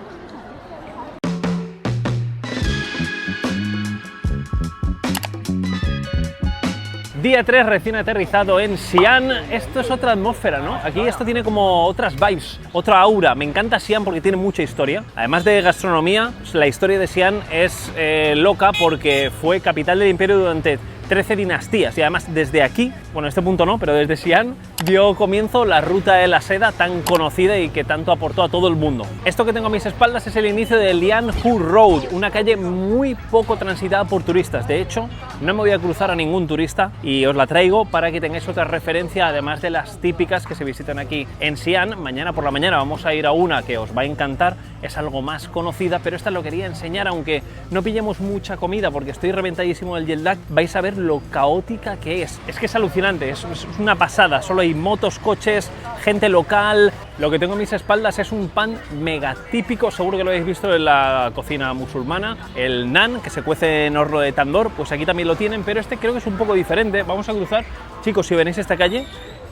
Día 3 recién aterrizado en Xi'an. Esto es otra atmósfera, ¿no? Aquí esto tiene como otras vibes, otra aura. Me encanta Xi'an porque tiene mucha historia. Además de gastronomía, la historia de Xi'an es loca porque fue capital del imperio durante 13 dinastías y además desde aquí, bueno, este punto no, pero desde Xi'an dio comienzo la ruta de la seda tan conocida y que tanto aportó a todo el mundo. Esto que tengo a mis espaldas es el inicio de Lianhu Road, una calle muy poco transitada por turistas. De hecho, no me voy a cruzar a ningún turista y os la traigo para que tengáis otra referencia, además de las típicas que se visitan aquí en Xi'an. Mañana por la mañana vamos a ir a una que os va a encantar, es algo más conocida, pero esta lo quería enseñar, aunque no pillemos mucha comida porque estoy reventadísimo del jet lag. Vais a ver lo caótica que es que es alucinante, es una pasada. Solo hay motos, coches, gente local. Lo que tengo a mis espaldas es un pan mega típico, seguro que lo habéis visto en la cocina musulmana, el naan, que se cuece en horno de tandoor, pues aquí también lo tienen, pero este creo que es un poco diferente. Vamos a cruzar. Chicos, si venís a esta calle,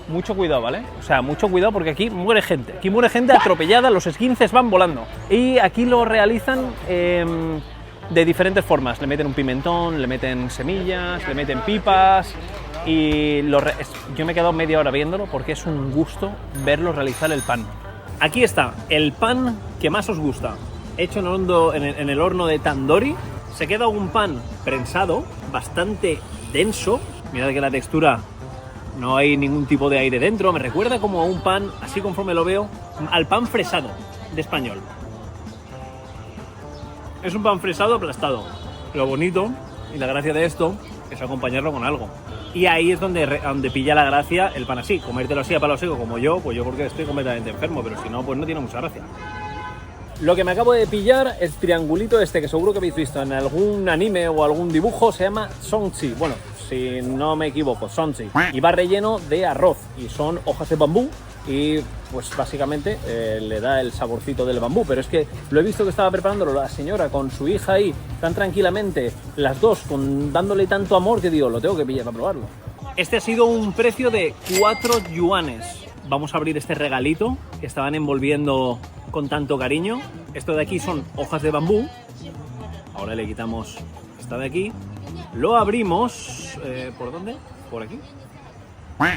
mucho cuidado, ¿vale? O sea, mucho cuidado porque aquí muere gente atropellada, los esguinces van volando. Y aquí lo realizan de diferentes formas. Le meten un pimentón, le meten semillas, le meten pipas y yo me he quedado media hora viéndolo porque es un gusto verlo realizar el pan. Aquí está el pan que más os gusta, hecho en el horno de tandoori. Se queda un pan prensado, bastante denso. Mirad que la textura, no hay ningún tipo de aire dentro. Me recuerda como a un pan, así conforme lo veo, al pan fresado de español. Es un pan fresado aplastado. Lo bonito y la gracia de esto es acompañarlo con algo. Y ahí es donde pilla la gracia el pan así. Comértelo así a palo seco como yo, pues yo porque estoy completamente enfermo, pero si no, pues no tiene mucha gracia. Lo que me acabo de pillar, el triangulito este, que seguro que habéis visto en algún anime o algún dibujo, se llama Zongzi. Bueno, si no me equivoco, Zongzi. Y va relleno de arroz y son hojas de bambú. Y pues básicamente le da el saborcito del bambú, pero es que lo he visto que estaba preparándolo la señora con su hija ahí tan tranquilamente, las dos dándole tanto amor, que digo, lo tengo que pillar para probarlo. Este ha sido un precio de 4 yuanes. Vamos a abrir este regalito que estaban envolviendo con tanto cariño. Esto de aquí son hojas de bambú. Ahora le quitamos esta de aquí, lo abrimos, ¿por dónde? Por aquí.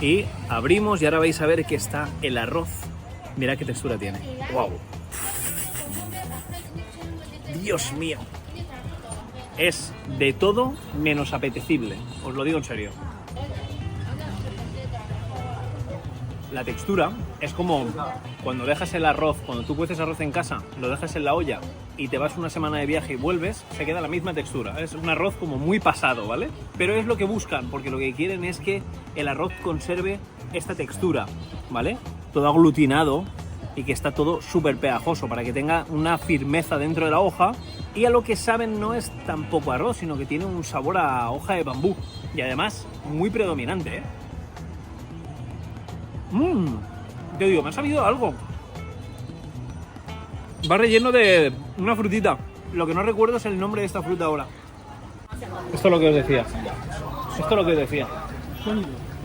Y abrimos y ahora vais a ver que está el arroz. Mirad qué textura tiene. ¡Wow! ¡Dios mío! Es de todo menos apetecible. Os lo digo en serio. La textura es como cuando dejas el arroz, cuando tú cueces arroz en casa, lo dejas en la olla y te vas una semana de viaje y vuelves, se queda la misma textura. Es un arroz como muy pasado, ¿vale? Pero es lo que buscan, porque lo que quieren es que el arroz conserve esta textura, ¿vale? Todo aglutinado y que está todo súper pegajoso para que tenga una firmeza dentro de la hoja. Y a lo que saben no es tampoco arroz, sino que tiene un sabor a hoja de bambú. Y además muy predominante, ¿eh? Te digo, me ha sabido algo. Va relleno de una frutita. Lo que no recuerdo es el nombre de esta fruta ahora. Esto es lo que os decía.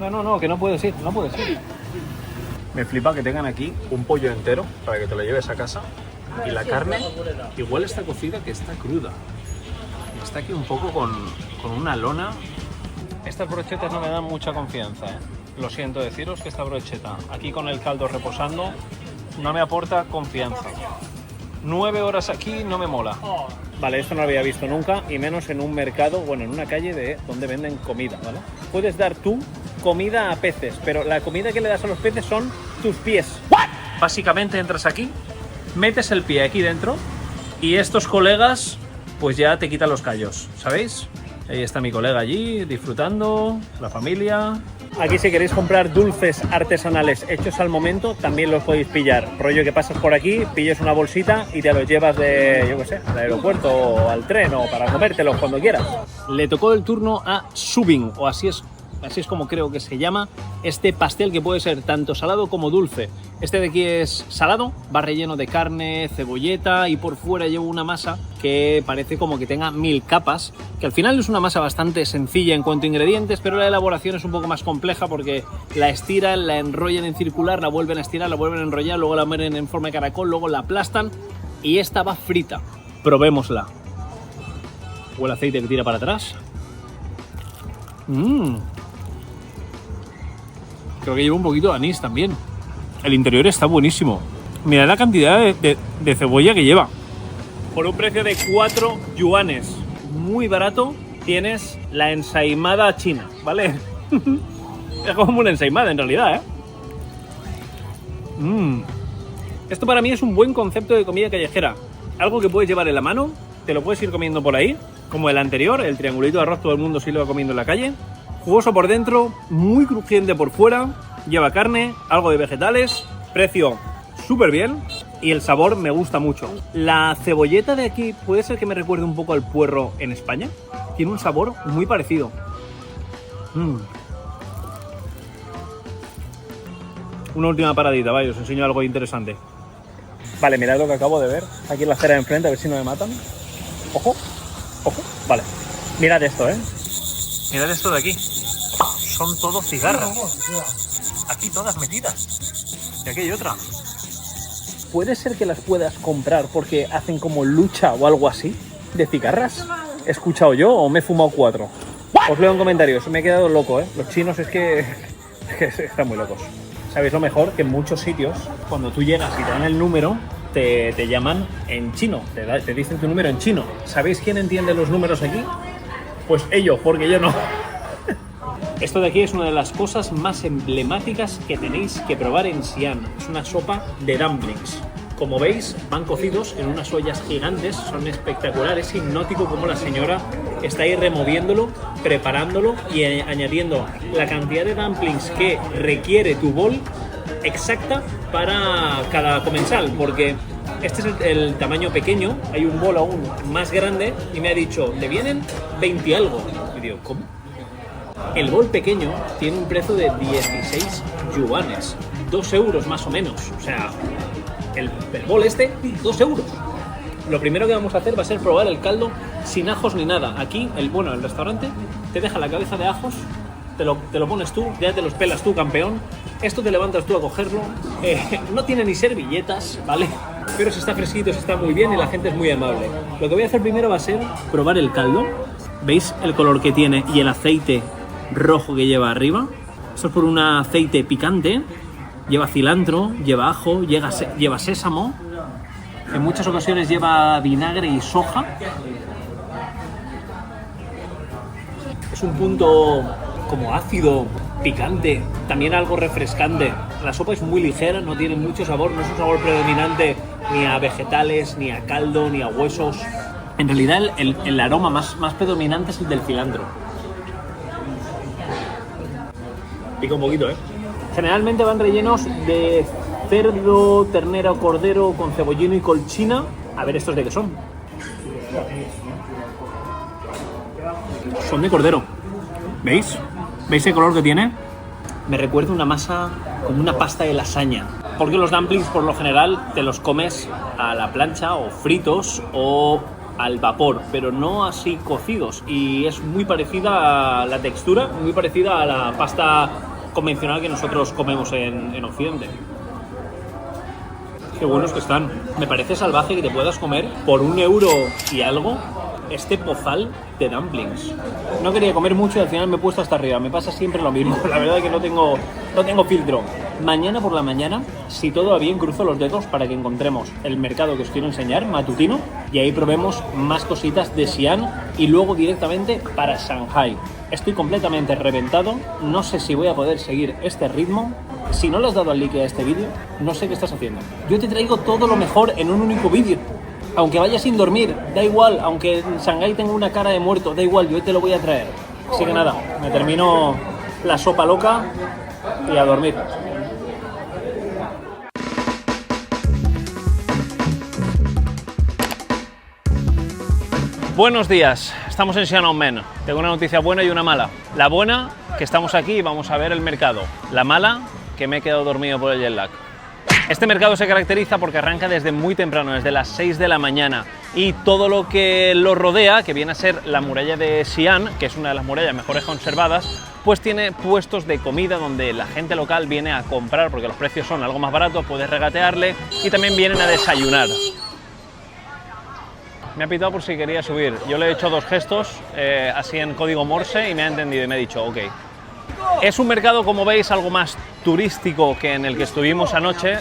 No, que no puedes ir, no puedes ir. Me flipa que tengan aquí un pollo entero para que te lo lleves a casa. Y la carne igual está cocida que está cruda. Está aquí un poco con una lona. Estas brochetas no me dan mucha confianza, ¿eh? Lo siento deciros que esta brocheta, aquí con el caldo reposando, no me aporta confianza. 9 horas aquí no me mola. Vale, esto no lo había visto nunca, y menos en un mercado, bueno, en una calle de donde venden comida, ¿vale? Puedes dar tú comida a peces, pero la comida que le das a los peces son tus pies. ¿What? Básicamente entras aquí, metes el pie aquí dentro, y estos colegas, pues ya te quitan los callos, ¿sabéis? Ahí está mi colega allí, disfrutando, la familia. Aquí si queréis comprar dulces artesanales hechos al momento, también los podéis pillar. Rollo que pasas por aquí, pilles una bolsita y te los llevas de, yo qué sé, al aeropuerto o al tren o para comértelos cuando quieras. Le tocó el turno a Subin, o así es como creo que se llama, este pastel que puede ser tanto salado como dulce. Este de aquí es salado, va relleno de carne, cebolleta y por fuera lleva una masa que parece como que tenga 1000 capas, que al final es una masa bastante sencilla en cuanto a ingredientes, pero la elaboración es un poco más compleja porque la estiran, la enrollan en circular, la vuelven a estirar, la vuelven a enrollar, luego la mueren en forma de caracol, luego la aplastan y esta va frita. Probémosla. Huele a aceite que tira para atrás. Creo que lleva un poquito de anís también. El interior está buenísimo. Mirad la cantidad de cebolla que lleva. Por un precio de 4 yuanes. Muy barato. Tienes la ensaimada china, ¿vale? Es como una ensaimada en realidad, ¿eh? Esto para mí es un buen concepto de comida callejera. Algo que puedes llevar en la mano, te lo puedes ir comiendo por ahí, como el anterior, el triangulito de arroz, todo el mundo sí lo va comiendo en la calle. Jugoso por dentro, muy crujiente por fuera, lleva carne, algo de vegetales, precio súper bien y el sabor me gusta mucho. La cebolleta de aquí puede ser que me recuerde un poco al puerro en España. Tiene un sabor muy parecido. Una última paradita, vaya, os enseño algo interesante. Vale, mirad lo que acabo de ver aquí en la acera de enfrente, a ver si no me matan. Ojo, ojo, vale. Mirad esto, Mirad esto de aquí. Son todo cigarras. Aquí todas metidas. Y aquí hay otra. ¿Puede ser que las puedas comprar porque hacen como lucha o algo así de cigarras? ¿He escuchado yo o me he fumado 4? Os leo en comentarios. Me he quedado loco, Los chinos es que están muy locos. ¿Sabéis lo mejor? Que en muchos sitios, cuando tú llegas y te dan el número, te llaman en chino. Te dicen tu número en chino. ¿Sabéis quién entiende los números aquí? Pues ellos, porque yo no. Esto de aquí es una de las cosas más emblemáticas que tenéis que probar en Xi'an. Es una sopa de dumplings. Como veis, van cocidos en unas ollas gigantes, son espectaculares, es hipnótico como la señora está ahí removiéndolo, preparándolo y añadiendo la cantidad de dumplings que requiere tu bol exacta para cada comensal, porque este es el tamaño pequeño, hay un bol aún más grande y me ha dicho, ¿te vienen 20 algo? Y digo, ¿cómo? El bol pequeño tiene un precio de 16 yuanes, 2 euros más o menos, o sea, el bol este, 2 euros. Lo primero que vamos a hacer va a ser probar el caldo sin ajos ni nada. Aquí, el restaurante te deja la cabeza de ajos, te lo pones tú, ya te los pelas tú, campeón. Esto te levantas tú a cogerlo. No tiene ni servilletas, ¿vale? Pero si está fresquito, si está muy bien y la gente es muy amable. Lo que voy a hacer primero va a ser probar el caldo. ¿Veis el color que tiene y el aceite rojo que lleva arriba? Esto es por un aceite picante, lleva cilantro, lleva ajo, lleva sésamo, en muchas ocasiones lleva vinagre y soja. Es un punto como ácido, picante, también algo refrescante. La sopa es muy ligera, no tiene mucho sabor, no es un sabor predominante ni a vegetales, ni a caldo, ni a huesos. En realidad el aroma más predominante es el del cilantro. Pica un poquito, ¿eh? Generalmente van rellenos de cerdo, ternera o cordero con cebollino y colchina. A ver, ¿estos de qué son? Son de cordero. ¿Veis? ¿Veis el color que tiene? Me recuerda una masa como una pasta de lasaña. Porque los dumplings por lo general te los comes a la plancha o fritos o al vapor, pero no así cocidos. Y es muy parecida a la textura, muy parecida a la pasta convencional que nosotros comemos en Occidente. Qué buenos que están. Me parece salvaje que te puedas comer por 1 euro y algo este pozal de dumplings. No quería comer mucho y al final me he puesto hasta arriba. Me pasa siempre lo mismo. La verdad es que no tengo filtro. Mañana por la mañana, si todo va bien, cruzo los dedos para que encontremos el mercado que os quiero enseñar, matutino, y ahí probemos más cositas de Xi'an y luego directamente para Shanghai. Estoy completamente reventado. No sé si voy a poder seguir este ritmo. Si no le has dado al like a este vídeo, no sé qué estás haciendo. Yo te traigo todo lo mejor en un único vídeo. Aunque vaya sin dormir, da igual. Aunque en Shanghái tenga una cara de muerto, da igual, yo te lo voy a traer. Así que nada, me termino la sopa loca y a dormir. Buenos días, estamos en Xiamen. Tengo una noticia buena y una mala. La buena, que estamos aquí y vamos a ver el mercado. La mala, que me he quedado dormido por el jet lag. Este mercado se caracteriza porque arranca desde muy temprano, desde las 6 de la mañana, y todo lo que lo rodea, que viene a ser la muralla de Xi'an, que es una de las murallas mejores conservadas, pues tiene puestos de comida donde la gente local viene a comprar porque los precios son algo más baratos, puedes regatearle, y también vienen a desayunar. Me ha pitado por si quería subir. Yo le he hecho 2 gestos, así en código Morse, y me ha entendido y me ha dicho ok. Es un mercado, como veis, algo más turístico que en el que estuvimos anoche.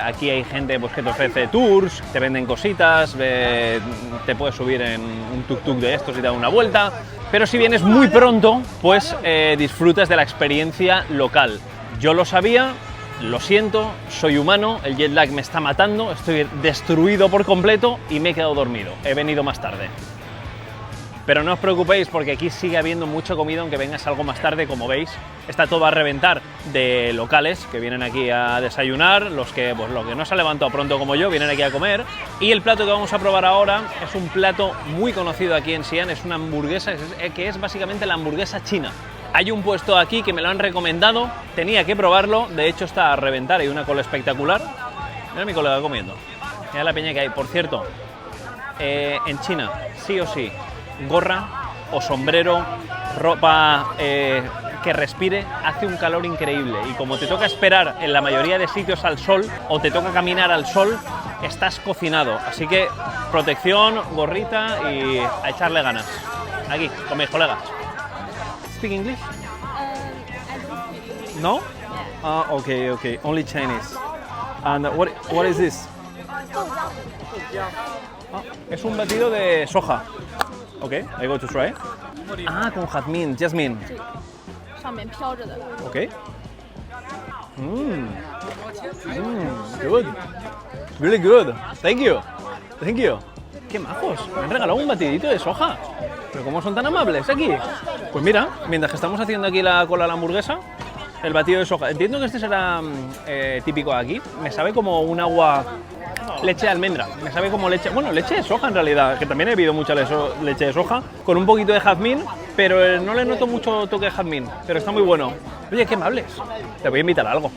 Aquí hay gente pues, que te ofrece tours, te venden cositas, te puedes subir en un tuk-tuk de estos y dar una vuelta. Pero si vienes muy pronto, pues disfrutas de la experiencia local. Yo lo sabía, lo siento, soy humano, el jet lag me está matando, estoy destruido por completo y me he quedado dormido. He venido más tarde. Pero no os preocupéis porque aquí sigue habiendo mucha comida, aunque vengas algo más tarde, como veis. Está todo a reventar de locales que vienen aquí a desayunar, los que no se han levantado pronto como yo, vienen aquí a comer. Y el plato que vamos a probar ahora es un plato muy conocido aquí en Xi'an, es una hamburguesa que es básicamente la hamburguesa china. Hay un puesto aquí que me lo han recomendado, tenía que probarlo, de hecho está a reventar, hay una cola espectacular. Mira a mi colega comiendo, mira la peña que hay. Por cierto, en China, sí o sí, gorra o sombrero, ropa que respire, hace un calor increíble y como te toca esperar en la mayoría de sitios al sol o te toca caminar al sol, estás cocinado. Así que protección, gorrita y a echarle ganas. Aquí, con mis colegas. Speak English? No? Okay. Only Chinese. And what is this? Es un batido de soja. Ok, I go to try. Con jazmín, jasmine. Ok. Good. Really good. Thank you. Qué majos. Me han regalado un batidito de soja. Pero ¿cómo son tan amables aquí? Pues mira, mientras que estamos haciendo aquí la cola a la hamburguesa, el batido de soja. Entiendo que este será típico de aquí. Me sabe como un agua... Leche de almendra, me sabe como leche, bueno, leche de soja en realidad, que también he bebido mucha leche de soja, con un poquito de jazmín, pero no le noto mucho toque de jazmín, pero está muy bueno. Oye, qué amables, te voy a invitar a algo.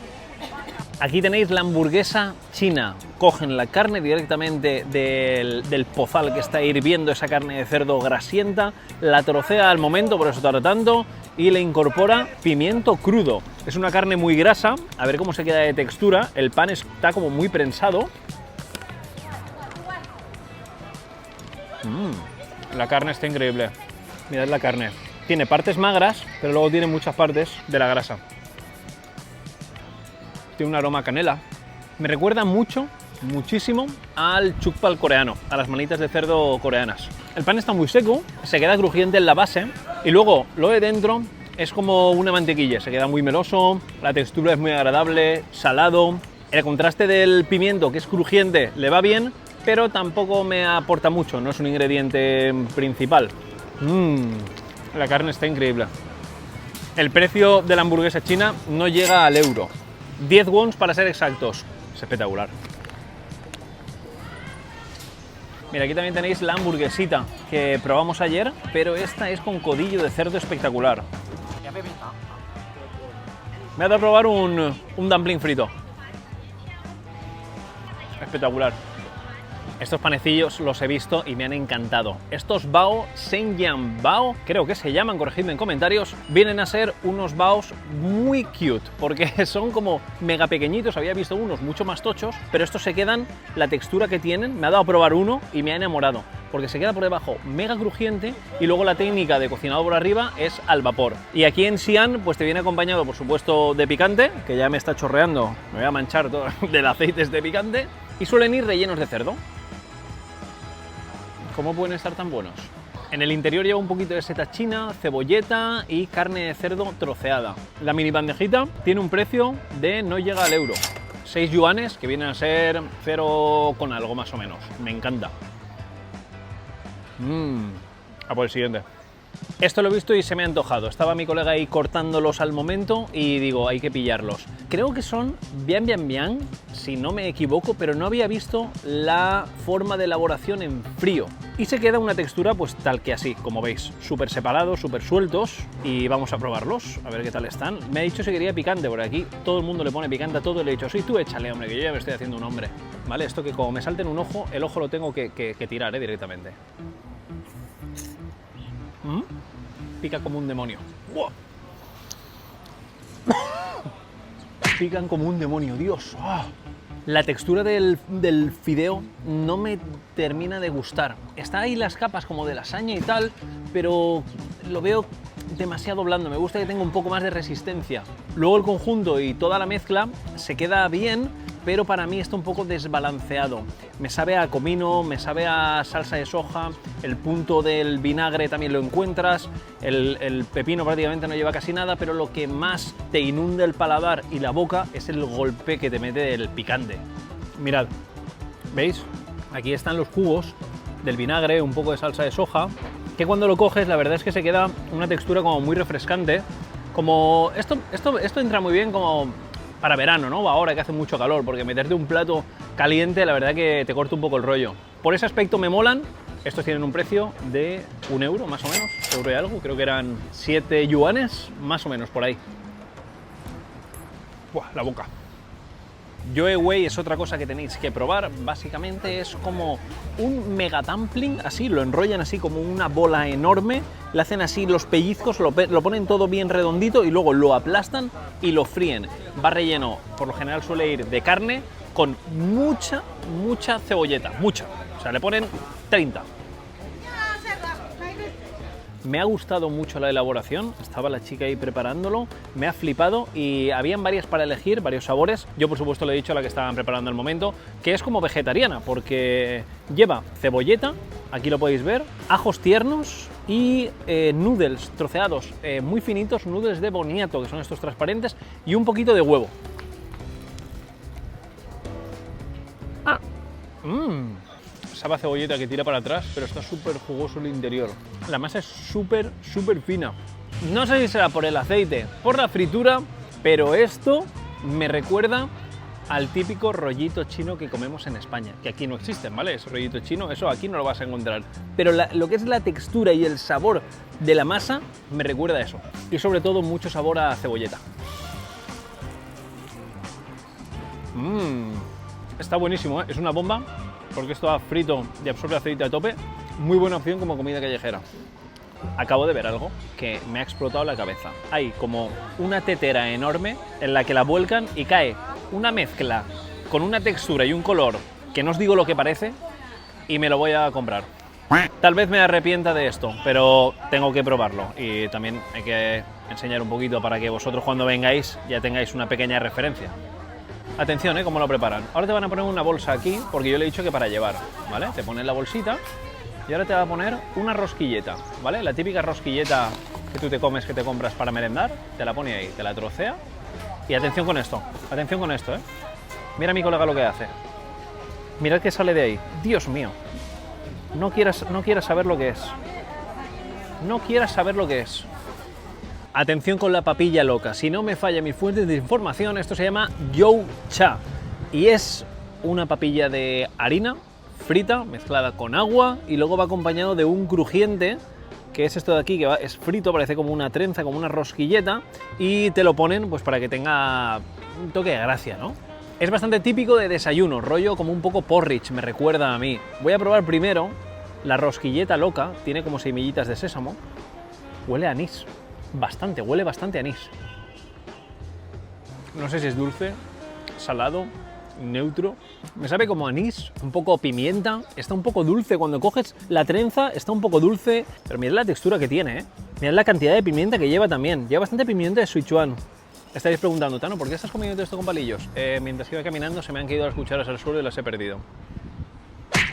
Aquí tenéis la hamburguesa china, cogen la carne directamente del pozal que está hirviendo, esa carne de cerdo grasienta, la trocea al momento, por eso tarda tanto, y le incorpora pimiento crudo. Es una carne muy grasa, a ver cómo se queda de textura, el pan está como muy prensado. La carne está increíble. Mirad la carne. Tiene partes magras, pero luego tiene muchas partes de la grasa. tiene un aroma a canela. Me recuerda muchísimo al chukpal coreano, a las manitas de cerdo coreanas. El pan está muy seco, se queda crujiente en la base y luego lo de dentro es como una mantequilla, se queda muy meloso, la textura es muy agradable, salado. El contraste del pimiento, que es crujiente, le va bien, pero tampoco me aporta mucho, no es un ingrediente principal. La carne está increíble. El precio de la hamburguesa china no llega al euro. 10 wons para ser exactos. Es espectacular. Mira, aquí también tenéis la hamburguesita que probamos ayer, pero esta es con codillo de cerdo espectacular. Me ha dado a probar un dumpling frito. Espectacular. Estos panecillos los he visto y me han encantado. Estos bao, Shenyang bao, creo que se llaman, corregidme en comentarios, vienen a ser unos baos muy cute, porque son como mega pequeñitos. Había visto unos mucho más tochos, pero estos se quedan, la textura que tienen, me ha dado a probar uno y me ha enamorado, porque se queda por debajo mega crujiente y luego la técnica de cocinado por arriba es al vapor. Y aquí en Xi'an pues te viene acompañado, por supuesto, de picante, que ya me está chorreando, me voy a manchar todo del aceite este picante, y suelen ir rellenos de cerdo. ¿Cómo pueden estar tan buenos? En el interior lleva un poquito de seta china, cebolleta y carne de cerdo troceada. La mini bandejita tiene un precio de no llega al euro. 6 yuanes, que vienen a ser 0 con algo más o menos. Me encanta. A por el siguiente. Esto lo he visto y se me ha antojado. Estaba mi colega ahí cortándolos al momento y digo, hay que pillarlos. Creo que son bian, si no me equivoco, pero no había visto la forma de elaboración en frío. Y se queda una textura pues tal que así, como veis, súper separados, súper sueltos, y vamos a probarlos, a ver qué tal están. Me ha dicho si quería picante, porque aquí todo el mundo le pone picante a todo, y le he dicho, sí, tú échale, hombre, que yo ya me estoy haciendo un hombre. ¿Vale? Esto que como me salte en un ojo, el ojo lo tengo que tirar directamente. Pica como un demonio. ¡Buah! Pican como un demonio, Dios. ¡Oh! La textura del fideo no me termina de gustar. Está ahí las capas como de lasaña y tal, pero lo veo demasiado blando. Me gusta que tenga un poco más de resistencia. Luego el conjunto y toda la mezcla se queda bien, pero para mí está un poco desbalanceado. Me sabe a comino, me sabe a salsa de soja, el punto del vinagre también lo encuentras, el pepino prácticamente no lleva casi nada, pero lo que más te inunda el paladar y la boca es el golpe que te mete el picante. Mirad, ¿veis? Aquí están los jugos del vinagre, un poco de salsa de soja, que cuando lo coges la verdad es que se queda una textura como muy refrescante, como esto entra muy bien como para verano, ¿no? Ahora que hace mucho calor, porque meterte un plato caliente, la verdad que te corta un poco el rollo. Por ese aspecto me molan. Estos tienen un precio de 1 euro, más o menos, euro y algo, creo que eran 7 yuanes, más o menos, por ahí. Buah, la boca. Yoe Wei es otra cosa que tenéis que probar, básicamente es como un mega dumpling, así, lo enrollan así como una bola enorme, le hacen así los pellizcos, lo ponen todo bien redondito y luego lo aplastan y lo fríen. Va relleno, por lo general suele ir de carne, con mucha cebolleta, mucha, o sea, le ponen 30. Me ha gustado mucho la elaboración, estaba la chica ahí preparándolo, me ha flipado y habían varias para elegir, varios sabores. Yo por supuesto le he dicho a la que estaban preparando al momento que es como vegetariana porque lleva cebolleta, aquí lo podéis ver, ajos tiernos y noodles troceados muy finitos, noodles de boniato, que son estos transparentes, y un poquito de huevo. Sabe a cebolleta que tira para atrás, pero está súper jugoso el interior. La masa es súper fina. No sé si será por el aceite, por la fritura, pero esto me recuerda al típico rollito chino que comemos en España, que aquí no existen, ¿vale? Ese rollito chino, eso aquí no lo vas a encontrar. Pero lo que es la textura y el sabor de la masa me recuerda a eso. Y sobre todo mucho sabor a cebolleta. Está buenísimo, ¿eh? Es una bomba, porque esto va frito y absorbe aceite a tope. Muy buena opción como comida callejera. Acabo de ver algo que me ha explotado la cabeza. Hay como una tetera enorme en la que la vuelcan y cae una mezcla con una textura y un color que no os digo lo que parece, y me lo voy a comprar. Tal vez me arrepienta de esto, pero tengo que probarlo y también hay que enseñar un poquito para que vosotros cuando vengáis ya tengáis una pequeña referencia. Atención, cómo lo preparan. Ahora te van a poner una bolsa aquí, porque yo le he dicho que para llevar, ¿vale? Te ponen la bolsita y ahora te va a poner una rosquilleta, ¿vale? La típica rosquilleta que tú te comes, que te compras para merendar, te la pone ahí, te la trocea. Y atención con esto, ¿eh? Mira a mi colega lo que hace. Mirad que sale de ahí. Dios mío. No quieras saber lo que es. No quieras saber lo que es. Atención con la papilla loca. Si no me falla mi fuente de información, esto se llama you cha. Y es una papilla de harina frita, mezclada con agua, y luego va acompañado de un crujiente, que es esto de aquí, que es frito, parece como una trenza, como una rosquilleta, y te lo ponen pues para que tenga un toque de gracia, ¿no? Es bastante típico de desayuno, rollo como un poco porridge, me recuerda a mí. Voy a probar primero la rosquilleta loca, tiene como semillitas de sésamo. Huele a anís, huele bastante a anís. No sé si es dulce, salado, neutro. Me sabe como anís, un poco pimienta, está un poco dulce. Cuando coges la trenza está un poco dulce, pero mirad la textura que tiene, ¿eh? Mirad la cantidad de pimienta que lleva también. Lleva bastante pimienta de Sichuan. Estaréis preguntando, Tano, ¿por qué estás comiendo esto con palillos? Mientras iba caminando se me han caído las cucharas al suelo y las he perdido.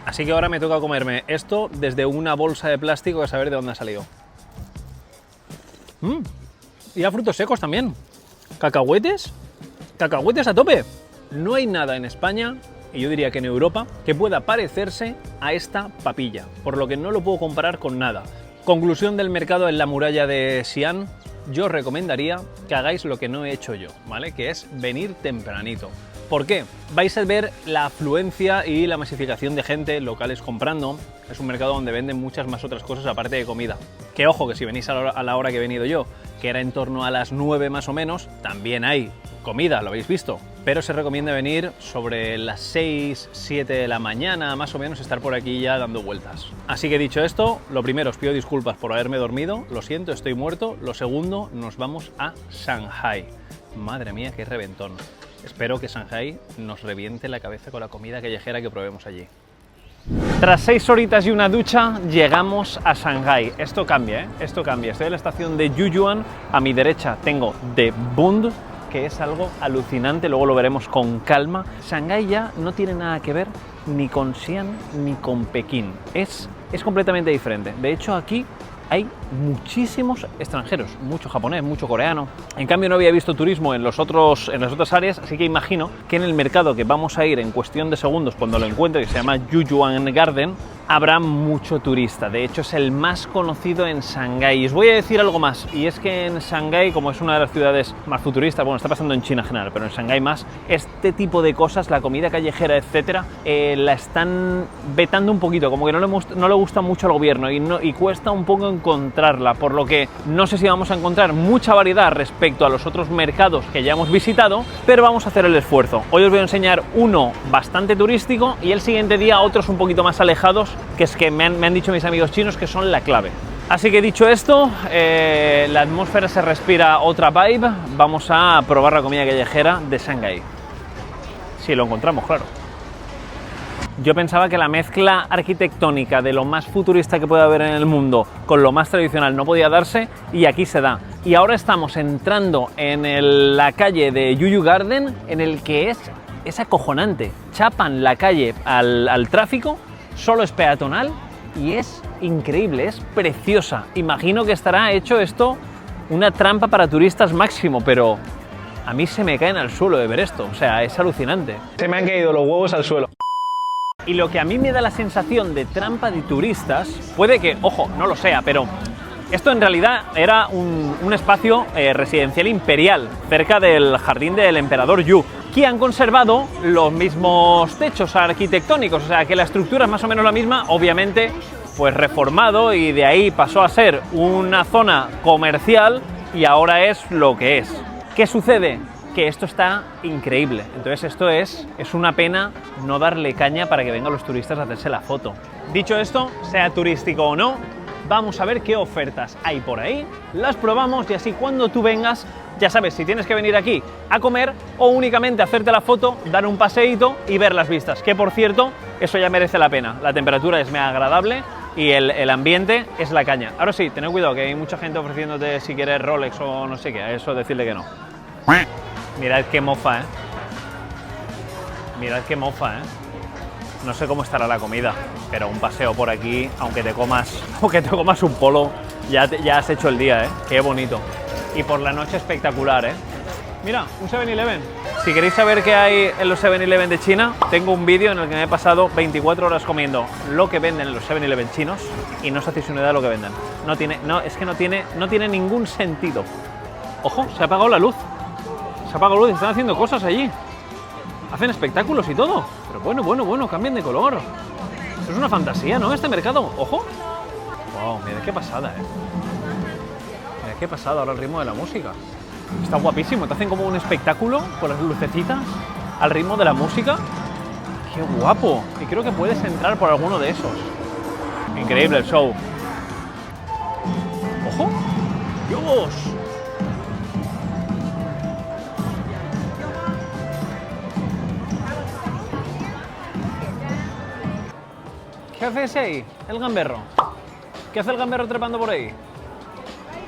Así que ahora me toca comerme esto desde una bolsa de plástico a saber de dónde ha salido. Y a frutos secos también. Cacahuetes. Cacahuetes a tope. No hay nada en España, y yo diría que en Europa, que pueda parecerse a esta papilla, por lo que no lo puedo comparar con nada. Conclusión del mercado en la muralla de Xi'an, yo os recomendaría que hagáis lo que no he hecho yo, ¿vale? Que es venir tempranito. ¿Por qué? Vais a ver la afluencia y la masificación de gente, locales comprando. Es un mercado donde venden muchas más otras cosas aparte de comida. Que ojo, que si venís a la hora que he venido yo, que era en torno a las 9 más o menos, también hay comida, lo habéis visto. Pero se recomienda venir sobre las 6, 7 de la mañana, más o menos, estar por aquí ya dando vueltas. Así que dicho esto, lo primero, os pido disculpas por haberme dormido, lo siento, estoy muerto. Lo segundo, nos vamos a Shanghái. Madre mía, qué reventón. Espero que Shanghái nos reviente la cabeza con la comida callejera que probemos allí. Tras 6 horitas y una ducha, llegamos a Shanghái. Esto cambia, ¿eh? Esto cambia. Estoy en la estación de Yuyuan. A mi derecha tengo The Bund, que es algo alucinante, luego lo veremos con calma. Shanghái ya no tiene nada que ver ni con Xi'an ni con Pekín. Es completamente diferente. De hecho, aquí hay muchísimos extranjeros, mucho japonés, mucho coreano. En cambio, no había visto turismo en las otras áreas, así que imagino que en el mercado que vamos a ir en cuestión de segundos, cuando lo encuentre, que se llama Yuyuan Garden, habrá mucho turista. De hecho, es el más conocido en Shanghái. Y os voy a decir algo más, y es que en Shanghái, como es una de las ciudades más futuristas, bueno, está pasando en China en general, pero en Shanghái más, este tipo de cosas, la comida callejera, etcétera, la están vetando un poquito, como que no le gusta mucho al gobierno y cuesta un poco encontrarla, por lo que no sé si vamos a encontrar mucha variedad respecto a los otros mercados que ya hemos visitado, pero vamos a hacer el esfuerzo. Hoy os voy a enseñar uno bastante turístico y el siguiente día otros un poquito más alejados, que es que me han dicho mis amigos chinos que son la clave. Así que dicho esto, la atmósfera se respira otra vibe. Vamos a probar la comida callejera de Shanghái. Si lo encontramos, claro. Yo pensaba que la mezcla arquitectónica de lo más futurista que puede haber en el mundo con lo más tradicional no podía darse, y aquí se da. Y ahora estamos entrando en la calle de Yuyu Garden, en el que es acojonante. Chapan la calle al tráfico, solo es peatonal y es increíble, es preciosa. Imagino que estará hecho esto una trampa para turistas máximo, pero a mí se me caen al suelo de ver esto, o sea, es alucinante. Se me han caído los huevos al suelo. Y lo que a mí me da la sensación de trampa de turistas, puede que, ojo, no lo sea, pero esto en realidad era un espacio residencial imperial, cerca del jardín del emperador Yu, que han conservado los mismos techos arquitectónicos, o sea que la estructura es más o menos la misma, obviamente pues reformado, y de ahí pasó a ser una zona comercial y ahora es lo que es. ¿Qué sucede? Que esto está increíble, entonces esto es una pena no darle caña para que vengan los turistas a hacerse la foto. Dicho esto, sea turístico o no, vamos a ver qué ofertas hay por ahí, las probamos y así cuando tú vengas ya sabes si tienes que venir aquí a comer o únicamente hacerte la foto, dar un paseíto y ver las vistas, que por cierto, eso ya merece la pena. La temperatura es muy agradable y el ambiente es la caña. Ahora sí, tened cuidado que hay mucha gente ofreciéndote si quieres Rolex o no sé qué, a eso decirle que no. Mirad qué mofa, ¿eh? Mirad qué mofa, ¿eh? No sé cómo estará la comida, pero un paseo por aquí, aunque te comas un polo, ya has hecho el día, ¿eh? Qué bonito. Y por la noche espectacular, ¿eh? Mira, un 7-Eleven. Si queréis saber qué hay en los 7-Eleven de China, tengo un vídeo en el que me he pasado 24 horas comiendo lo que venden en los 7-Eleven chinos y no os hacéis una idea de lo que venden. Es que no tiene ningún sentido. Ojo, se ha apagado la luz. Se ha apagado la luz, están haciendo cosas allí. Hacen espectáculos y todo. Pero bueno, cambien de color. Esto es una fantasía, ¿no? Este mercado. Ojo. Wow, mira qué pasada, ¿eh? Mira qué pasada ahora el ritmo de la música. Está guapísimo. Te hacen como un espectáculo con las lucecitas al ritmo de la música. ¡Qué guapo! Y creo que puedes entrar por alguno de esos. Increíble el show. ¡Ojo! ¡Dios! ¿Qué hace ese ahí? El gamberro. ¿Qué hace el gamberro trepando por ahí?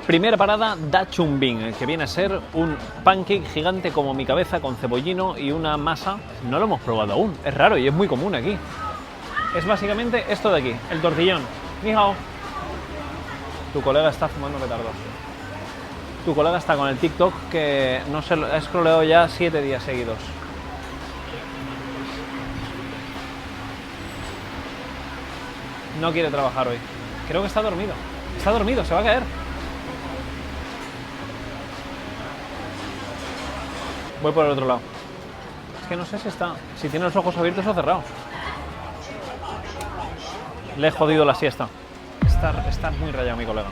Primera parada, Da Chung Bing, que viene a ser un pancake gigante como mi cabeza con cebollino y una masa. No lo hemos probado aún, es raro y es muy común aquí. Es básicamente esto de aquí, el tortillón. Ni hao. Tu colega está fumando petardos. Tu colega está con el TikTok que no se lo ha scrolleado ya 7 días seguidos. No quiere trabajar hoy. Creo que está dormido. Está dormido, se va a caer. Voy por el otro lado. Es que no sé si tiene los ojos abiertos o cerrados. Le he jodido la siesta. Está muy rayado mi colega.